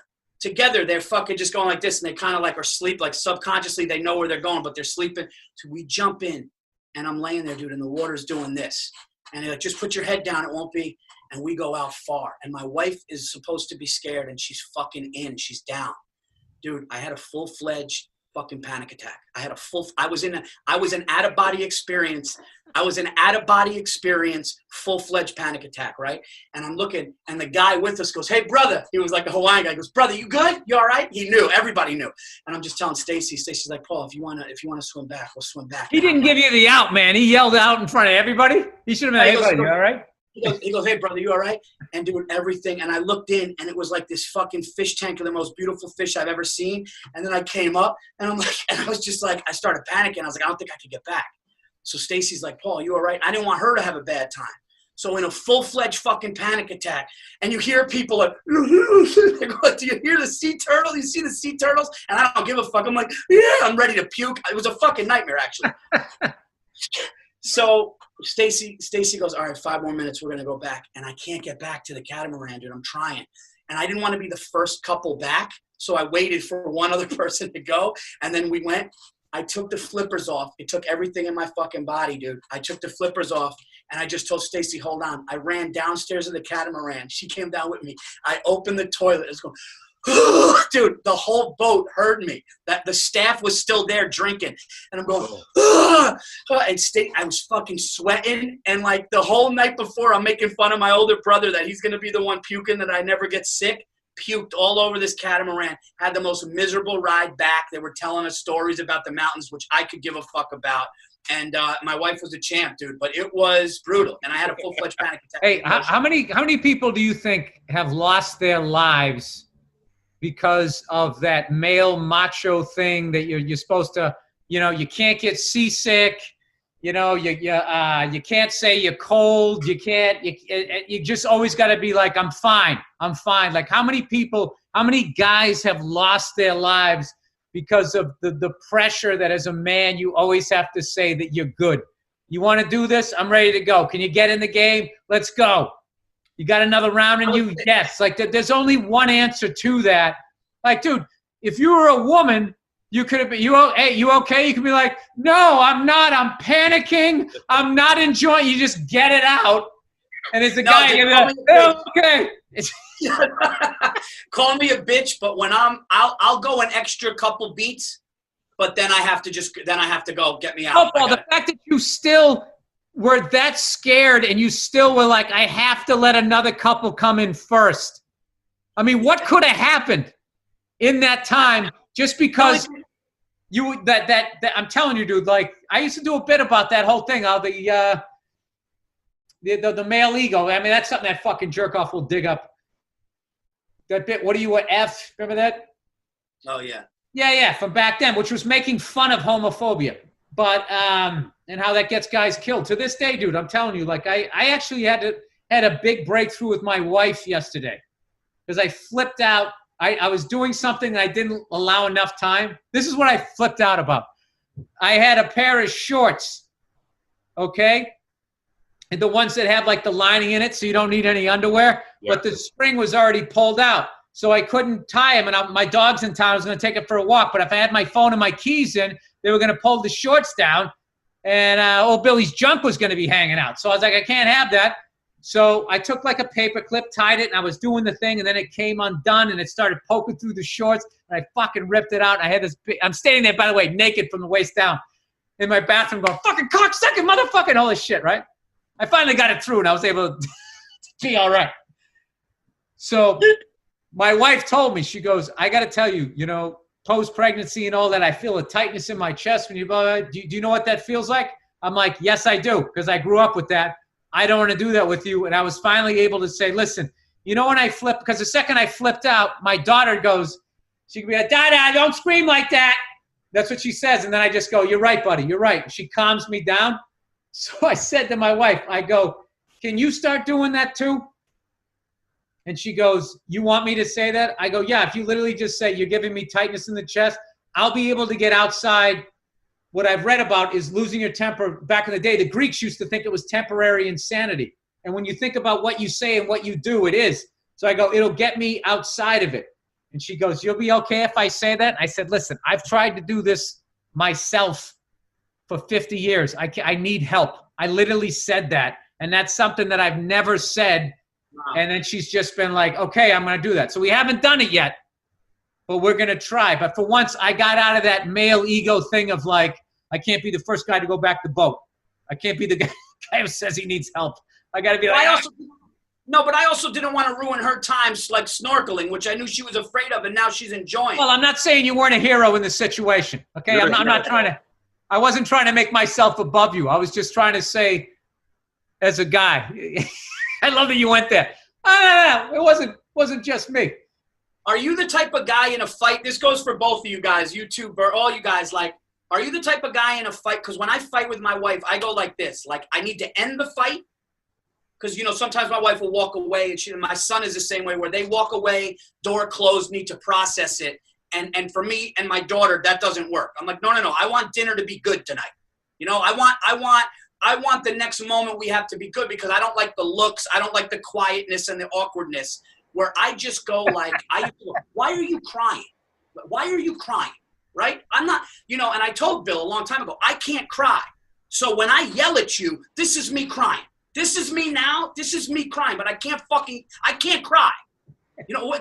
they're fucking just going like this, and they kind of like are asleep, like subconsciously they know where they're going, but they're sleeping. So we jump in, and I'm laying there, dude, and the water's doing this. And they're like, just put your head down, it won't be. And we go out far. And my wife is supposed to be scared, and she's fucking in. She's down. Dude, I had a full-fledged fucking panic attack. I was an out of body experience. I was an out of body experience, full-fledged panic attack, right? And I'm looking, and the guy with us goes, "Hey, brother." He was like a Hawaiian guy. He goes, "Brother, you good? You all right?" He knew. Everybody knew. And I'm just telling Stacy. Stacy's like, "Paul, if you wanna swim back, we'll swim back." He didn't give you the out, man. He yelled out in front of everybody. He should have been, "Hey, buddy, you all right?" He goes, "Hey, brother, you all right?" And doing everything. And I looked in, and it was like this fucking fish tank of the most beautiful fish I've ever seen. And then I came up, and I'm like, and I was just like, I started panicking. I was like, I don't think I could get back. So Stacy's like, "Paul, you all right?" I didn't want her to have a bad time. So in a full-fledged fucking panic attack, and you hear people like, "Do you hear the sea turtle? You see the sea turtles?" And I don't give a fuck. I'm like, "Yeah, I'm ready to puke." It was a fucking nightmare, actually. So Stacy goes, "All right, 5 more minutes. We're going to go back." And I can't get back to the catamaran, dude. I'm trying. And I didn't want to be the first couple back. So I waited for one other person to go. And then we went. I took the flippers off. It took everything in my fucking body, dude. I took the flippers off, and I just told Stacy, "Hold on." I ran downstairs to the catamaran. She came down with me. I opened the toilet. It was going, dude, the whole boat heard me. That the staff was still there drinking. And I'm going, and I was fucking sweating. And like the whole night before, I'm making fun of my older brother that he's going to be the one puking, that I never get sick. Puked all over this catamaran, had the most miserable ride back. They were telling us stories about the mountains, which I could give a fuck about. And my wife was a champ, dude, but it was brutal. And I had a full-fledged panic attack. Hey, how many people do you think have lost their lives because of that male macho thing that you're supposed to, you can't get seasick. You can't say you're cold. You just always got to be like, I'm fine. Like how many guys have lost their lives because of the pressure that as a man, you always have to say that you're good. You want to do this? I'm ready to go. Can you get in the game? Let's go. You got another round in you? Yes. Like there's only one answer to that. Like, dude, if you were a woman, you could have been, hey, you okay? You could be like, "No, I'm not. I'm panicking. I'm not enjoying." You just get it out. And as a guy, you're like, "Hey, okay." Call me a bitch, but when I'll go an extra couple beats, but then I have to go, "Get me out." Oh, Paul, the fact that you still were that scared and you still were like, "I have to let another couple come in first." I mean, what could have happened in that time? Just because that I'm telling you, dude, like I used to do a bit about that whole thing, how the male ego. I mean, that's something that fucking jerk off will dig up. That bit, what are you, an F? Remember that? Oh yeah. Yeah, from back then, which was making fun of homophobia. But and how that gets guys killed. To this day, dude, I'm telling you, like I actually had a big breakthrough with my wife yesterday. Because I flipped out. I was doing something and I didn't allow enough time. This is what I flipped out about. I had a pair of shorts, okay? And the ones that have like the lining in it so you don't need any underwear. Yeah. But the string was already pulled out. So I couldn't tie them. And my dog's in town. I was going to take it for a walk. But if I had my phone and my keys in, they were going to pull the shorts down. And old Billy's junk was going to be hanging out. So I was like, I can't have that. So I took like a paper clip, tied it, and I was doing the thing, and then it came undone, and it started poking through the shorts, and I fucking ripped it out. And I had this I'm standing there, by the way, naked from the waist down in my bathroom going, "Fucking cocksucking motherfucking all this shit," right? I finally got it through, and I was able to be all right. So my wife told me, she goes, "I got to tell you, post-pregnancy and all that, I feel a tightness in my chest when you do you know what that feels like?" I'm like, "Yes, I do, because I grew up with that. I don't want to do that with you." And I was finally able to say, "Listen, when I flip," because the second I flipped out, my daughter goes, she could be like, "Dada, don't scream like that." That's what she says. And then I just go, "You're right, buddy. You're right." And she calms me down. So I said to my wife, I go, "Can you start doing that too?" And she goes, "You want me to say that?" I go, "Yeah, if you literally just say you're giving me tightness in the chest, I'll be able to get outside." What I've read about is losing your temper. Back in the day, the Greeks used to think it was temporary insanity. And when you think about what you say and what you do, it is. So I go, "It'll get me outside of it." And she goes, "You'll be okay if I say that?" I said, "Listen, I've tried to do this myself for 50 years. I need help." I literally said that. And that's something that I've never said. Wow. And then she's just been like, "Okay, I'm going to do that." So we haven't done it yet. but we're going to try. But for once, I got out of that male ego thing of like, I can't be the first guy to go back to boat. I can't be the guy who says he needs help. I got to be like, but I also didn't want to ruin her times like snorkeling, which I knew she was afraid of, and now she's enjoying. Well, I'm not saying you weren't a hero in the situation. Okay, I'm not trying to. I wasn't trying to make myself above you. I was just trying to say, as a guy, I love that you went there. No. It wasn't just me. Are you the type of guy in a fight? This goes for both of you guys, you two, Bert, all you guys. Like, are you the type of guy in a fight? Because when I fight with my wife, I go like this. Like, I need to end the fight. Because, sometimes my wife will walk away, and my son is the same way, where they walk away, door closed, need to process it. And for me and my daughter, that doesn't work. I'm like, no. I want dinner to be good tonight. I want the next moment we have to be good, because I don't like the looks. I don't like the quietness and the awkwardness, where I just go like, why are you crying? Why are you crying? Right? I'm not, and I told Bill a long time ago, I can't cry. So when I yell at you, this is me crying. This is me now. This is me crying, but I can't cry.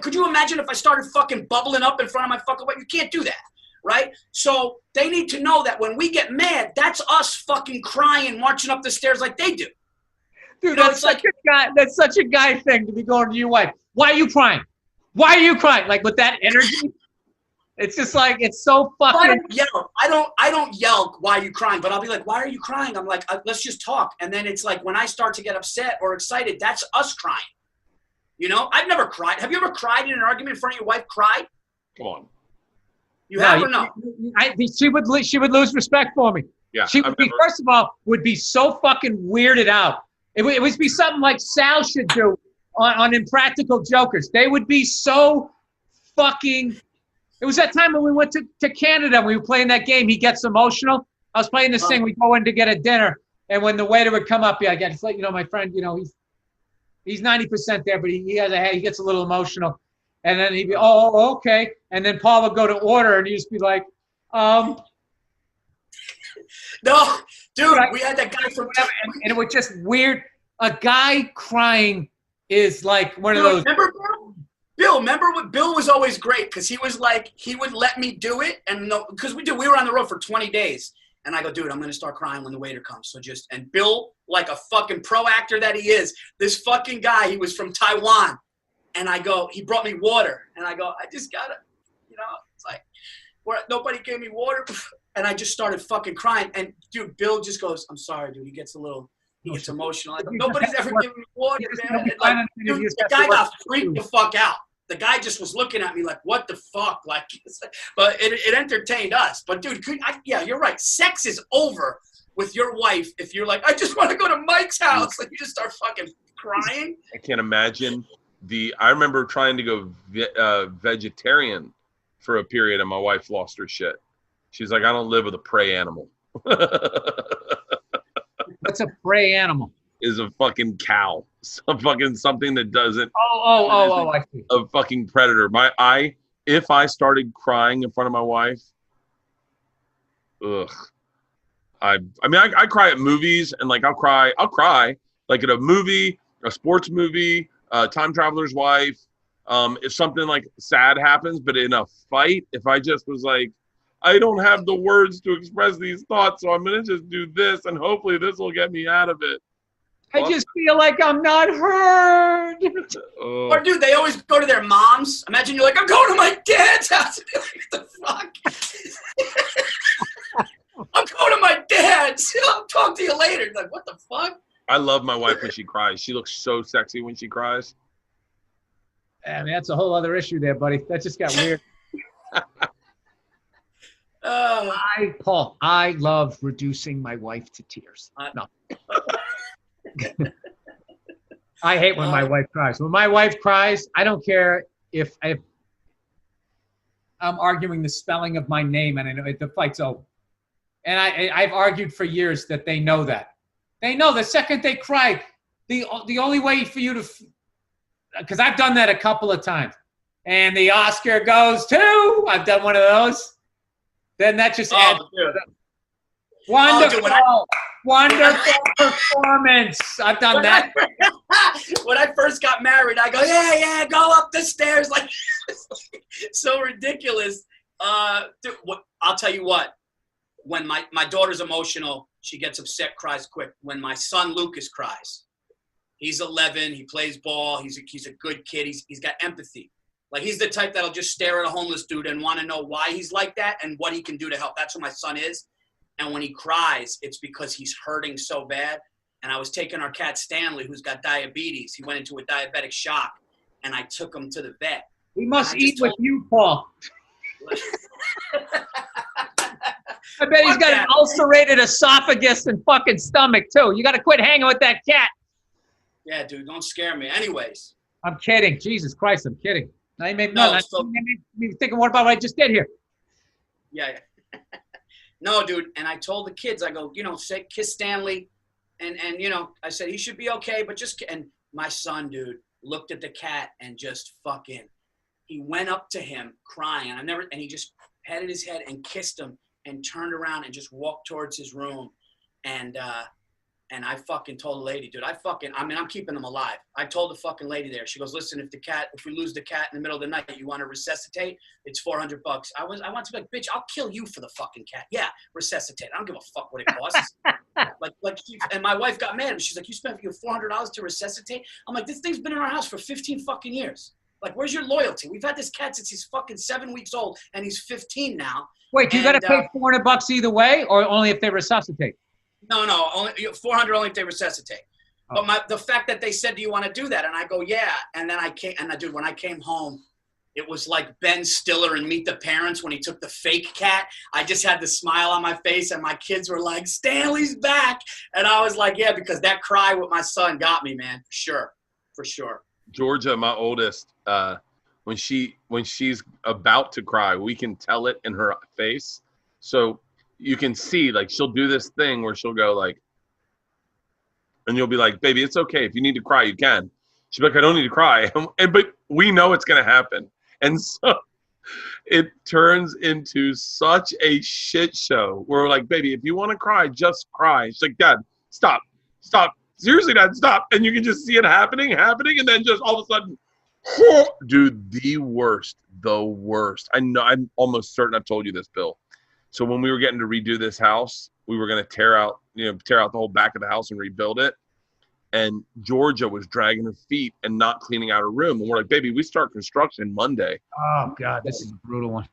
Could you imagine if I started fucking bubbling up in front of my fucking wife? You can't do that, right? So they need to know that when we get mad, that's us fucking crying, marching up the stairs like they do. Dude, that's such a guy thing to be going to your wife. Why are you crying? Why are you crying? Like with that energy? It's just like, it's so fucking. I don't yell, why are you crying? But I'll be like, why are you crying? I'm like, let's just talk. And then it's like, when I start to get upset or excited, that's us crying. I've never cried. Have you ever cried in an argument in front of your wife? Cried? Come on. You have or no? She would lose respect for me. Yeah. She would be, first of all, would be so fucking weirded out. It would be something like Sal should do on Impractical Jokers. They would be so fucking. It was that time when we went to Canada. We were playing that game. He gets emotional. I was playing this thing. We go in to get a dinner, and when the waiter would come up, it's like, my friend, he's 90% there, but he gets a little emotional, and then he'd be, oh, okay, and then Paul would go to order, and he'd just be like, No, dude, we had that guy from, and it was just weird. A guy crying is like one of those. Remember, Bill, when Bill was always great, because he was like, he would let me do it, and because we were on the road for 20 days, and I go, dude, I'm going to start crying when the waiter comes, and Bill, like a fucking pro actor that he is, this fucking guy, he was from Taiwan, and I go, he brought me water, and I go, I just got to, it's like, nobody gave me water, and I just started fucking crying, and dude, Bill just goes, I'm sorry, dude, he gets emotional. I go, nobody's ever given me water, man. Like, dude, the guy got freaked the fuck out. The guy just was looking at me like, what the fuck? Like, but it entertained us. But dude, you're right. Sex is over with your wife if you're like, I just want to go to Mike's house. Like, you just start fucking crying. I can't imagine I remember trying to go vegetarian for a period, and my wife lost her shit. She's like, I don't live with a prey animal. What's a prey animal? Is a fucking cow. Something that doesn't. I see. A fucking predator. If I started crying in front of my wife, ugh. I cry at movies, and like I'll cry like at a movie, a sports movie, Time Traveler's Wife. If something like sad happens, but in a fight, if I just was like, I don't have the words to express these thoughts, so I'm gonna just do this, and hopefully this will get me out of it. I just feel like I'm not heard. Or dude, they always go to their moms. Imagine you're like, I'm going to my dad's house. What the fuck? I'm going to my dad's. I'll talk to you later. Like, what the fuck? I love my wife when she cries. She looks so sexy when she cries. I mean, that's a whole other issue there, buddy. That just got weird. Paul, I love reducing my wife to tears. No. I hate when my wife cries. When my wife cries, I don't care if I'm arguing the spelling of my name, and I know the fight's over. And I've argued for years that they know that. They know the second they cry, the only way for you to, because I've done that a couple of times, and the Oscar goes to, I've done one of those. Then that just adds. Wonderful. Wonderful performance. I've done that. When I first got married, I go, yeah, go up the stairs. Like, so ridiculous. Dude, I'll tell you what. When my daughter's emotional, she gets upset, cries quick. When my son Lucas cries, he's 11. He plays ball. He's a good kid. He's got empathy. Like, he's the type that'll just stare at a homeless dude and want to know why he's like that and what he can do to help. That's what my son is. And when he cries, it's because he's hurting so bad. And I was taking our cat Stanley, who's got diabetes. He went into a diabetic shock, and I took him to the vet. We must eat with you, Paul. I bet he's got an ulcerated esophagus and fucking stomach, too. You got to quit hanging with that cat. Yeah, dude, don't scare me. Anyways. I'm kidding. Jesus Christ, I'm kidding. I made me thinking, what about what I just did here? Yeah. No, dude. And I told the kids, I go, kiss Stanley. And I said, he should be okay, but and my son, dude, looked at the cat and just he went up to him crying. And he just patted his head and kissed him and turned around and just walked towards his room. And I fucking told the lady, dude, I'm keeping him alive. I told the fucking lady there, she goes, listen, if we lose the cat in the middle of the night, you want to resuscitate, it's $400. I want to be like, bitch, I'll kill you for the fucking cat. Yeah, resuscitate. I don't give a fuck what it costs. And my wife got mad. She's like, you spent $400 to resuscitate? I'm like, this thing's been in our house for 15 fucking years. Like, where's your loyalty? We've had this cat since he's fucking 7 weeks old, and he's 15 now. Wait, you got to pay $400 either way, or only if they resuscitate? No, only $400 only if they resuscitate. Oh. But the fact that they said, do you want to do that? And I go, yeah. And then dude, when I came home, it was like Ben Stiller in Meet the Parents when he took the fake cat. I just had the smile on my face, and my kids were like, Stanley's back. And I was like, yeah, because that cry with my son got me, man, for sure. Georgia, my oldest, when she's about to cry, we can tell it in her face. So you can see, like, she'll do this thing where she'll go like, and you'll be like, baby, it's okay. If you need to cry, you can. She'll be like, I don't need to cry. But we know it's going to happen. And so it turns into such a shit show where we're like, baby, if you want to cry, just cry. She's like, Dad, stop. Seriously, Dad, stop. And you can just see it happening. And then just all of a sudden, dude, the worst. I know, I'm almost certain I've told you this, Bill. So when we were getting to redo this house, we were going to tear out the whole back of the house and rebuild it. And Georgia was dragging her feet and not cleaning out her room. And we're like, baby, we start construction Monday. Oh God, this is a brutal one.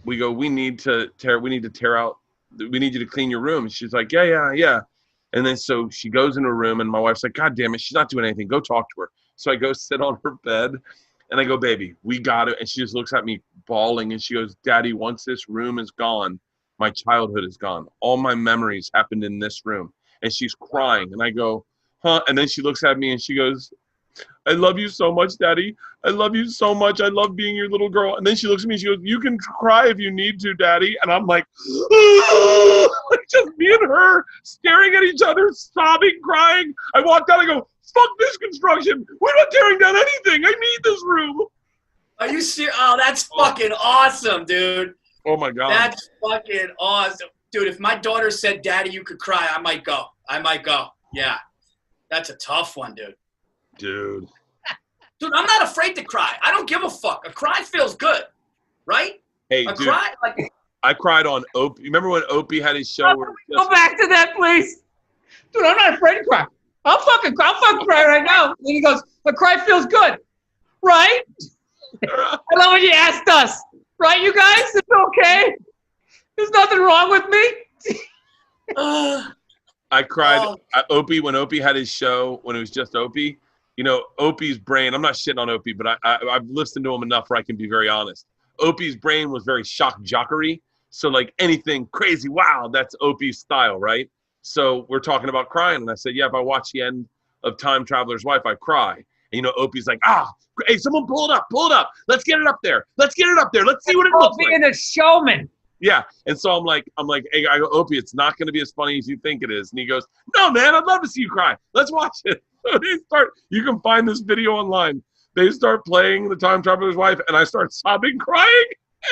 We go, we need you to clean your room. And she's like, yeah. And then so she goes in her room, and my wife's like, God damn it, she's not doing anything. Go talk to her. So I go sit on her bed, and I go, baby, we got it. And she just looks at me bawling, and she goes, Daddy, once this room is gone, my childhood is gone. All my memories happened in this room. And she's crying. And I go, huh? And then she looks at me and she goes, I love you so much, Daddy. I love you so much. I love being your little girl. And then she looks at me and she goes, you can cry if you need to, Daddy. And I'm like, just me and her staring at each other, sobbing, crying. I walked out. I go, fuck this construction. We're not tearing down anything. I need this room. Are you serious? Oh, that's fucking awesome, dude. Oh, my God. That's fucking awesome. Dude, if my daughter said, Daddy, you could cry, I might go. Yeah. That's a tough one, dude. Dude, I'm not afraid to cry. I don't give a fuck. A cry feels good, right? Hey, dude, cry, I cried on Opie. Remember when Opie had his show? Go back to that, please. Dude, I'm not afraid to cry. I'll fucking cry right now. And he goes, a cry feels good, right? I love when you asked us. Right, you guys? It's okay. There's nothing wrong with me. I cried. Opie, when Opie had his show, when it was just Opie, Opie's brain, I'm not shitting on Opie, but I've listened to him enough where I can be very honest. Opie's brain was very shock jockery. So like anything crazy, wow, that's Opie's style, right? So we're talking about crying. And I said, yeah, if I watch the end of Time Traveler's Wife, I cry. And, Opie's like, hey, someone pull it up. Let's get it up there. Let's see what it looks like. Being a showman. Yeah. And so I'm like, hey, I go, Opie, it's not going to be as funny as you think it is. And he goes, no, man, I'd love to see you cry. Let's watch it. So you can find this video online. They start playing the Time Traveler's Wife, and I start sobbing, crying,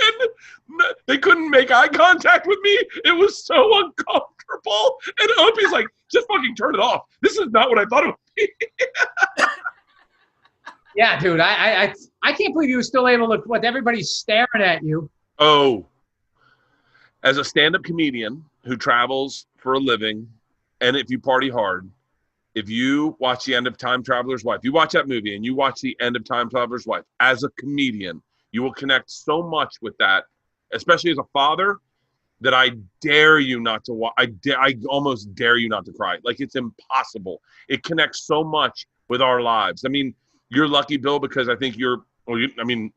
and they couldn't make eye contact with me. It was so uncomfortable. for Paul, and Opie's like, just fucking turn it off. This is not what I thought it would be. Yeah, dude, I can't believe you were still able to. What everybody's staring at you. Oh, as a stand-up comedian who travels for a living, and if you party hard, if you watch The End of Time Traveler's Wife, you watch that movie and you watch The End of Time Traveler's Wife, as a comedian, you will connect so much with that, especially as a father, that I dare you not to watch. I almost dare you not to cry. Like, it's impossible. It connects so much with our lives. I mean, you're lucky, Bill, because I think you can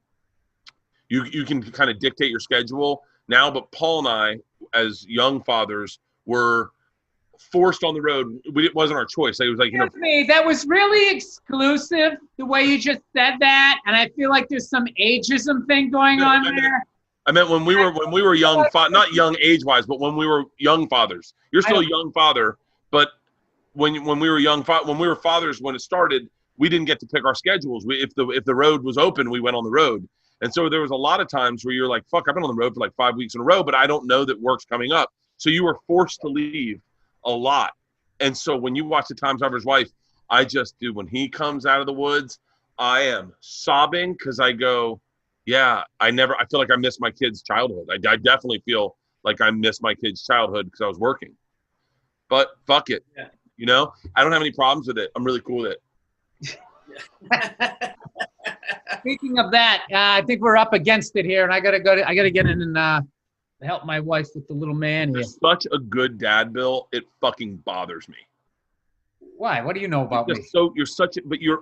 kind of dictate your schedule now, but Paul and I, as young fathers, were forced on the road. It wasn't our choice. It was like, me, that was really exclusive, the way you just said that, and I feel like there's some ageism thing going on there. I meant when we were young, not young age-wise, but when we were young fathers. You're still a young father, but when we were when we were fathers, when it started, we didn't get to pick our schedules. If the road was open, we went on the road. And so there was a lot of times where you're like, fuck, I've been on the road for like 5 weeks in a row, but I don't know that work's coming up. So you were forced to leave a lot. And so when you watch The Time Traveler's Wife, I just do. When he comes out of the woods, I am sobbing because I go, yeah, I feel like I missed my kid's childhood. I definitely feel like I missed my kid's childhood because I was working. But fuck it. Yeah. I don't have any problems with it. I'm really cool with it. Speaking of that, I think we're up against it here, and I gotta get in and help my wife with the little man here. You're such a good dad, Bill. It fucking bothers me. Why? What do you know about me? So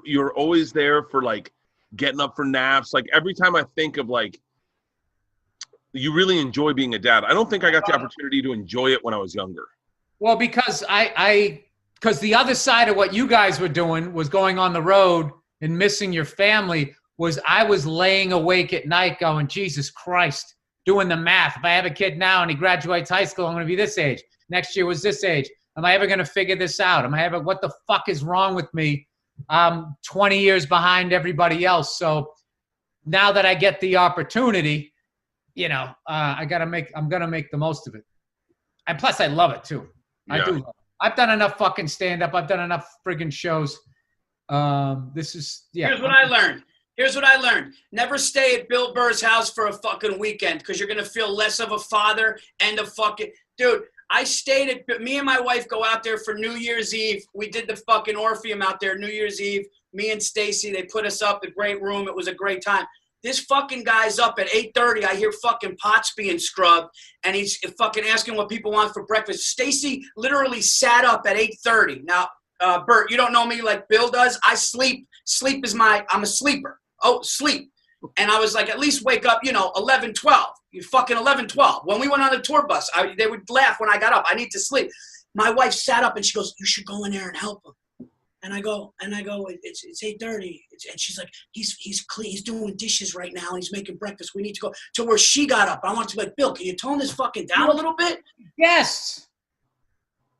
you're always there for like getting up for naps. Like every time I think of like, you really enjoy being a dad. I don't think I got the opportunity to enjoy it when I was younger. Well, because because the other side of what you guys were doing was going on the road and missing your family. I was laying awake at night going, Jesus Christ, doing the math. If I have a kid now and he graduates high school, I'm going to be this age. Next year was this age. Am I ever going to figure this out? What the fuck is wrong with me? I'm 20 years behind everybody else. So now that I get the opportunity, I'm going to make the most of it. And plus I love it too. Yeah. I do love it. I've done enough fucking stand-up. I've done enough friggin' shows. Here's what I learned. Never stay at Bill Burr's house for a fucking weekend because you're going to feel less of a father and a fucking... Dude, I stayed at... Me and my wife go out there for New Year's Eve. We did the fucking Orpheum out there New Year's Eve. Me and Stacy, they put us up, a great room. It was a great time. This fucking guy's up at 8:30. I hear fucking pots being scrubbed, and he's fucking asking what people want for breakfast. Stacy literally sat up at 8:30. Now, Bert, you don't know me like Bill does. I sleep. Sleep is I'm a sleeper. Oh, sleep. And I was like, at least wake up, 11, 12. You fucking 11, 12. When we went on the tour bus, they would laugh when I got up. I need to sleep. My wife sat up and she goes, you should go in there and help him. And I go, it's 8:30. And she's like, he's clean. He's doing dishes right now. And he's making breakfast. We need to go to where she got up. I want to be like, Bill, can you tone this fucking down a little bit? Yes.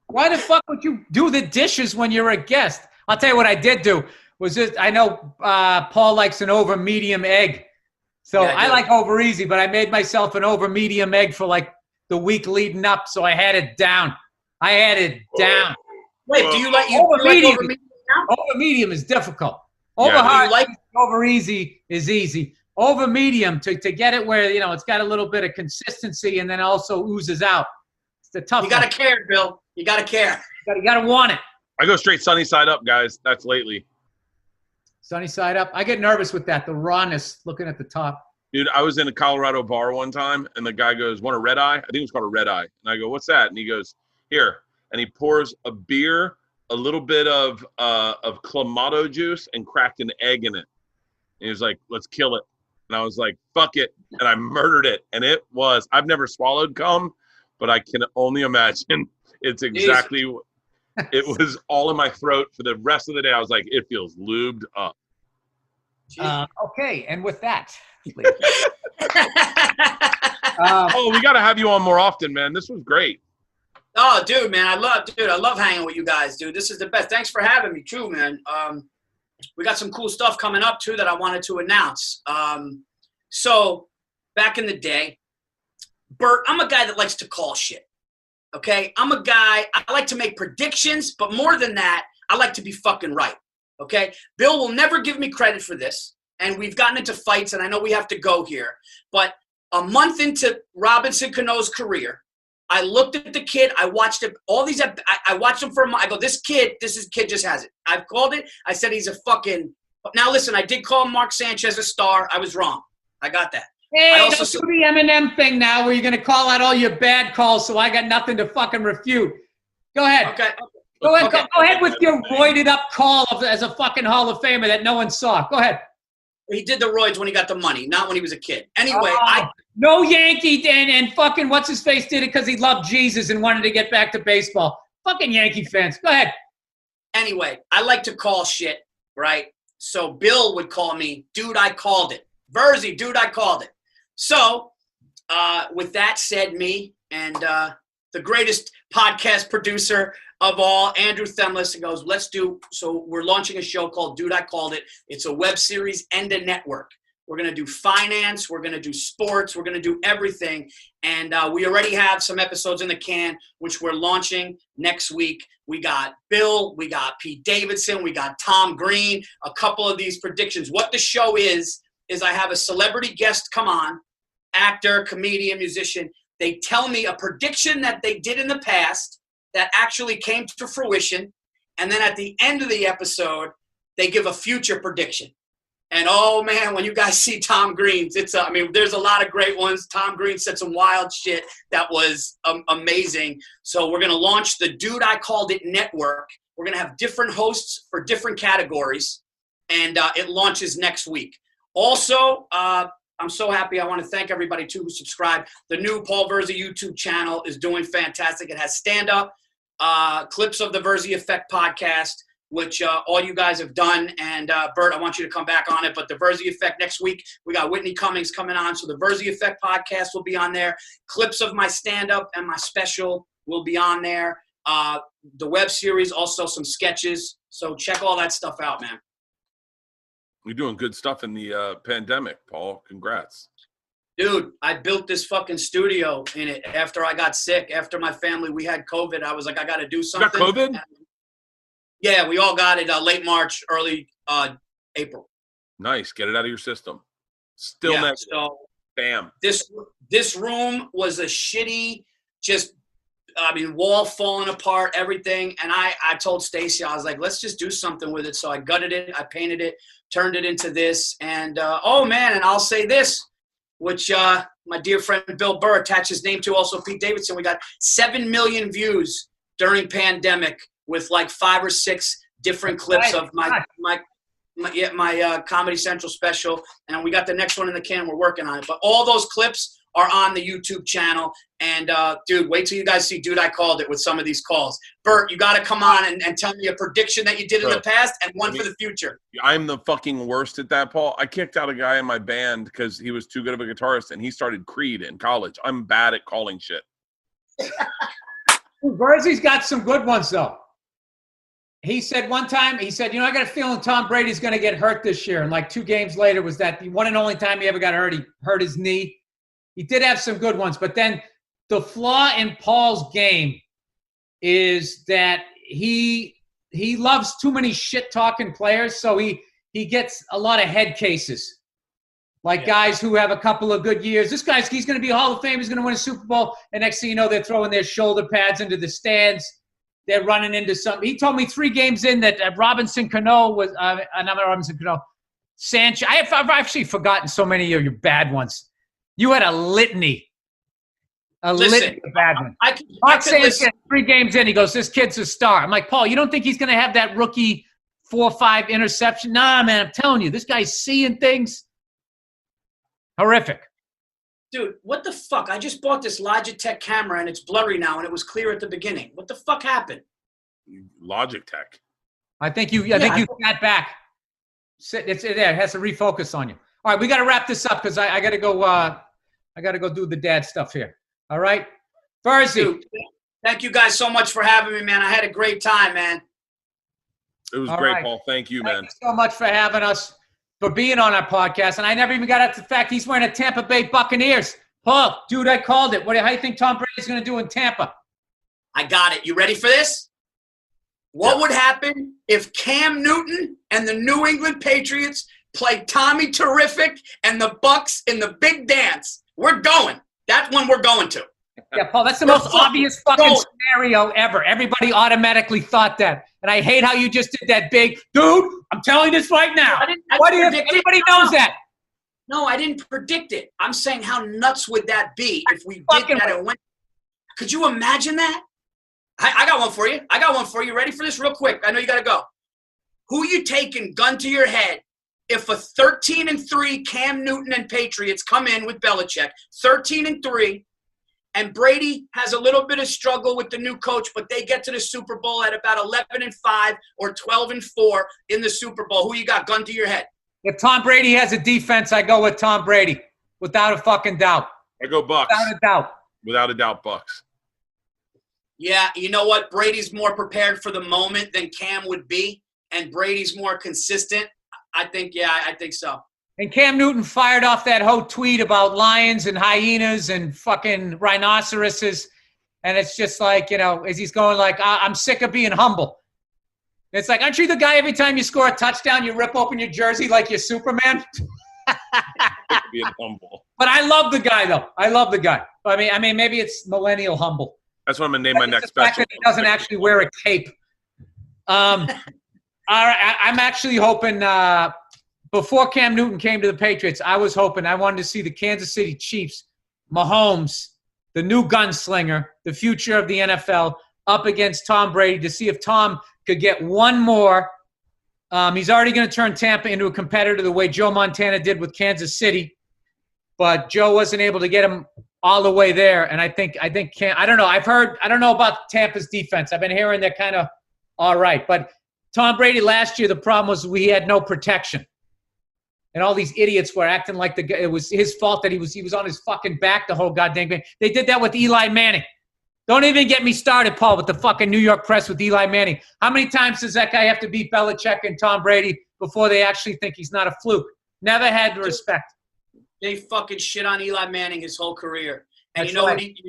Why the fuck would you do the dishes when you're a guest? I'll tell you what I did do. I know Paul likes an over medium egg. So yeah, I like over easy, but I made myself an over medium egg for like the week leading up. So I had it down. Wait, do you like over medium? Over medium now? Over medium is difficult. Over hard, over easy is easy. Over medium to get it where, it's got a little bit of consistency and then also oozes out. It's the tough. You got to care, Bill. You got to care. You got to want it. I go straight sunny side up, guys. That's lately. Sunny side up. I get nervous with that. The rawness looking at the top. Dude, I was in a Colorado bar one time, and the guy goes, want a red eye? I think it was called a red eye. And I go, what's that? And he goes, here. And he pours a beer, a little bit of Clamato juice, and cracked an egg in it. And he was like, let's kill it. And I was like, fuck it. And I murdered it. And I've never swallowed cum, but I can only imagine it's exactly – it was all in my throat for the rest of the day. I was like, it feels lubed up. Okay, and with that, we got to have you on more often, man. This was great. Oh, dude, man, I love hanging with you guys, dude. This is the best. Thanks for having me, too, man. We got some cool stuff coming up, too, that I wanted to announce. So back in the day, Bert, I'm a guy that likes to call shit. Okay, I'm a guy, I like to make predictions, but more than that, I like to be fucking right. Okay, Bill will never give me credit for this, and we've gotten into fights, and I know we have to go here, but a month into Robinson Cano's career, I looked at the kid, I watched it, I watched him for a month, I go, this kid just has it. I've called it, I said he's a fucking, now listen, I did call Mark Sanchez a star, I was wrong. I got that. Hey, don't do the Eminem thing now where you're going to call out all your bad calls so I got nothing to fucking refute. Go ahead. Okay. Go ahead with your roided up call as a fucking Hall of Famer that no one saw. Go ahead. He did the roids when he got the money, not when he was a kid. Anyway, no Yankee and fucking what's his face did it because he loved Jesus and wanted to get back to baseball. Fucking Yankee fans. Go ahead. Anyway, I like to call shit, right? So Bill would call me, dude, I called it. Virzi, dude, I called it. So, with that said, me and the greatest podcast producer of all, Andrew Themlis, goes, so we're launching a show called Dude, I Called It. It's a web series and a network. We're going to do finance. We're going to do sports. We're going to do everything. And we already have some episodes in the can, which we're launching next week. We got Bill. We got Pete Davidson. We got Tom Green. A couple of these predictions. What the show is I have a celebrity guest come on, actor, comedian, musician. They tell me a prediction that they did in the past that actually came to fruition. And then at the end of the episode, they give a future prediction. And oh man, when you guys see Tom Green's, there's a lot of great ones. Tom Green said some wild shit that was amazing. So we're going to launch the Dude, I Called It network. We're going to have different hosts for different categories. And it launches next week. Also, I'm so happy. I want to thank everybody, too, who subscribed. The new Paul Virzi YouTube channel is doing fantastic. It has stand-up clips of the Virzi Effect podcast, which all you guys have done. And, Bert, I want you to come back on it. But the Virzi Effect next week, we got Whitney Cummings coming on. So the Virzi Effect podcast will be on there. Clips of my stand-up and my special will be on there. The web series, also some sketches. So check all that stuff out, man. You're doing good stuff in the pandemic, Paul. Congrats. Dude, I built this fucking studio in it after I got sick. After my family, we had COVID. I was like, I got to do something. You got COVID? Yeah, we all got it late March, early April. Nice. Get it out of your system. Still yeah, next. So bam. This room was a shitty, wall falling apart, everything. And I told Stacy, I was like, let's just do something with it. So I gutted it. I painted it, turned it into this. And, and I'll say this, which my dear friend Bill Bert attached his name to, also Pete Davidson. We got 7 million views during pandemic with like 5 or 6 different clips of my Comedy Central special. And we got the next one in the can. We're working on it. But all those clips are on the YouTube channel. And, dude, wait till you guys see Dude, I Called It with some of these calls. Bert, you got to come on and tell me a prediction that you did in the past and one for the future. I'm the fucking worst at that, Paul. I kicked out a guy in my band because he was too good of a guitarist, and he started Creed in college. I'm bad at calling shit. Virzi's got some good ones, though. He said one time, I got a feeling Tom Brady's going to get hurt this year. And like 2 games later was that the one and only time he ever got hurt, he hurt his knee. He did have some good ones, but then the flaw in Paul's game is that he loves too many shit-talking players, so he gets a lot of head cases. Guys who have a couple of good years. He's going to be a Hall of Fame. He's going to win a Super Bowl. And next thing you know, they're throwing their shoulder pads into the stands. They're running into something. He told me 3 games in that Robinson Cano was another Robinson Cano. Sanchez. I've actually forgotten so many of your bad ones. You had a litany. Litany of bad ones. Mark Sanchez, 3 games in, he goes, this kid's a star. I'm like, Paul, you don't think he's going to have that rookie 4 or 5 interception? Nah, man, I'm telling you, this guy's seeing things. Horrific. Dude, what the fuck? I just bought this Logitech camera, and it's blurry now, and it was clear at the beginning. What the fuck happened? Logitech. I think you sat back. It's there. It has to refocus on you. All right, we got to wrap this up because I got to go. I got to go do the dad stuff here. All right, Virzi. Thank you guys so much for having me, man. I had a great time, man. It was great, Paul. Thank you, man. Thank you so much for having us, for being on our podcast. And I never even got up to the fact he's wearing a Tampa Bay Buccaneers. Paul, dude, I called it. How do you think Tom Brady's going to do in Tampa? I got it. You ready for this? What would happen if Cam Newton and the New England Patriots played Tommy Terrific and the Bucks in the big dance? We're going. That one we're going to. Yeah, Paul, that's the most obvious fucking scenario ever. Everybody automatically thought that. And I hate how you just did that big, dude, I'm telling you this right now. What if anybody knows that? No, I didn't predict it. I'm saying how nuts would that be if we did that and went. Could you imagine that? I got one for you. You ready for this real quick? I know you got to go. Who you taking, gun to your head, if a 13-3 Cam Newton and Patriots come in with Belichick, 13-3, and Brady has a little bit of struggle with the new coach, but they get to the Super Bowl at about 11-5 or 12-4 in the Super Bowl. Who you got, gun to your head? If Tom Brady has a defense, I go with Tom Brady, without a fucking doubt. I go Bucks. Without a doubt. Without a doubt, Bucks. Yeah, you know what? Brady's more prepared for the moment than Cam would be, and Brady's more consistent. I think so. And Cam Newton fired off that whole tweet about lions and hyenas and fucking rhinoceroses, and it's just like, as he's going like, I'm sick of being humble. It's like, aren't you the guy every time you score a touchdown, you rip open your jersey like you're Superman? Being humble. But I love the guy, though. I love the guy. I mean, maybe it's millennial humble. That's what I'm going to name my next special. The fact that he doesn't actually wear a cape. All right, I'm actually hoping before Cam Newton came to the Patriots, I wanted to see the Kansas City Chiefs, Mahomes, the new gunslinger, the future of the NFL, up against Tom Brady to see if Tom could get one more. He's already going to turn Tampa into a competitor the way Joe Montana did with Kansas City, but Joe wasn't able to get him all the way there. And I think I don't know. I don't know about Tampa's defense. I've been hearing they're kind of all right, but Tom Brady last year, the problem was we had no protection. And all these idiots were acting like it was his fault that he was on his fucking back the whole goddamn game. They did that with Eli Manning. Don't even get me started, Paul, with the fucking New York press with Eli Manning. How many times does that guy have to beat Belichick and Tom Brady before they actually think he's not a fluke? Never had the respect. They fucking shit on Eli Manning his whole career. And That's you know right. what he did?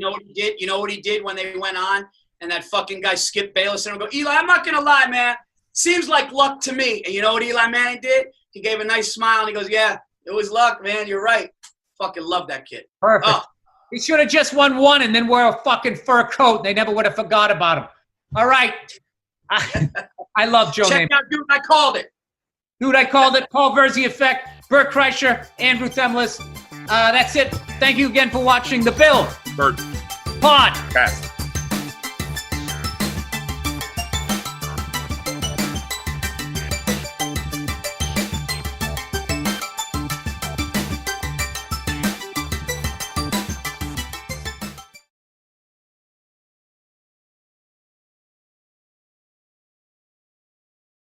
You know what he did when they went on and that fucking guy Skip Bayless and go, Eli, I'm not gonna lie, man. Seems like luck to me. And you know what Eli Manning did? He gave a nice smile and he goes, yeah, it was luck, man. You're right. Fucking love that kid. Perfect. Oh. He should have just won one and then wear a fucking fur coat and they never would have forgot about him. All right. I love Joe Namath. Check out Dude, I Called It. Dude, I Called It. Paul Virzi Effect. Bert Kreischer. Andrew Themlis. That's it. Thank you again for watching The Bill Bert. Pod. Cast.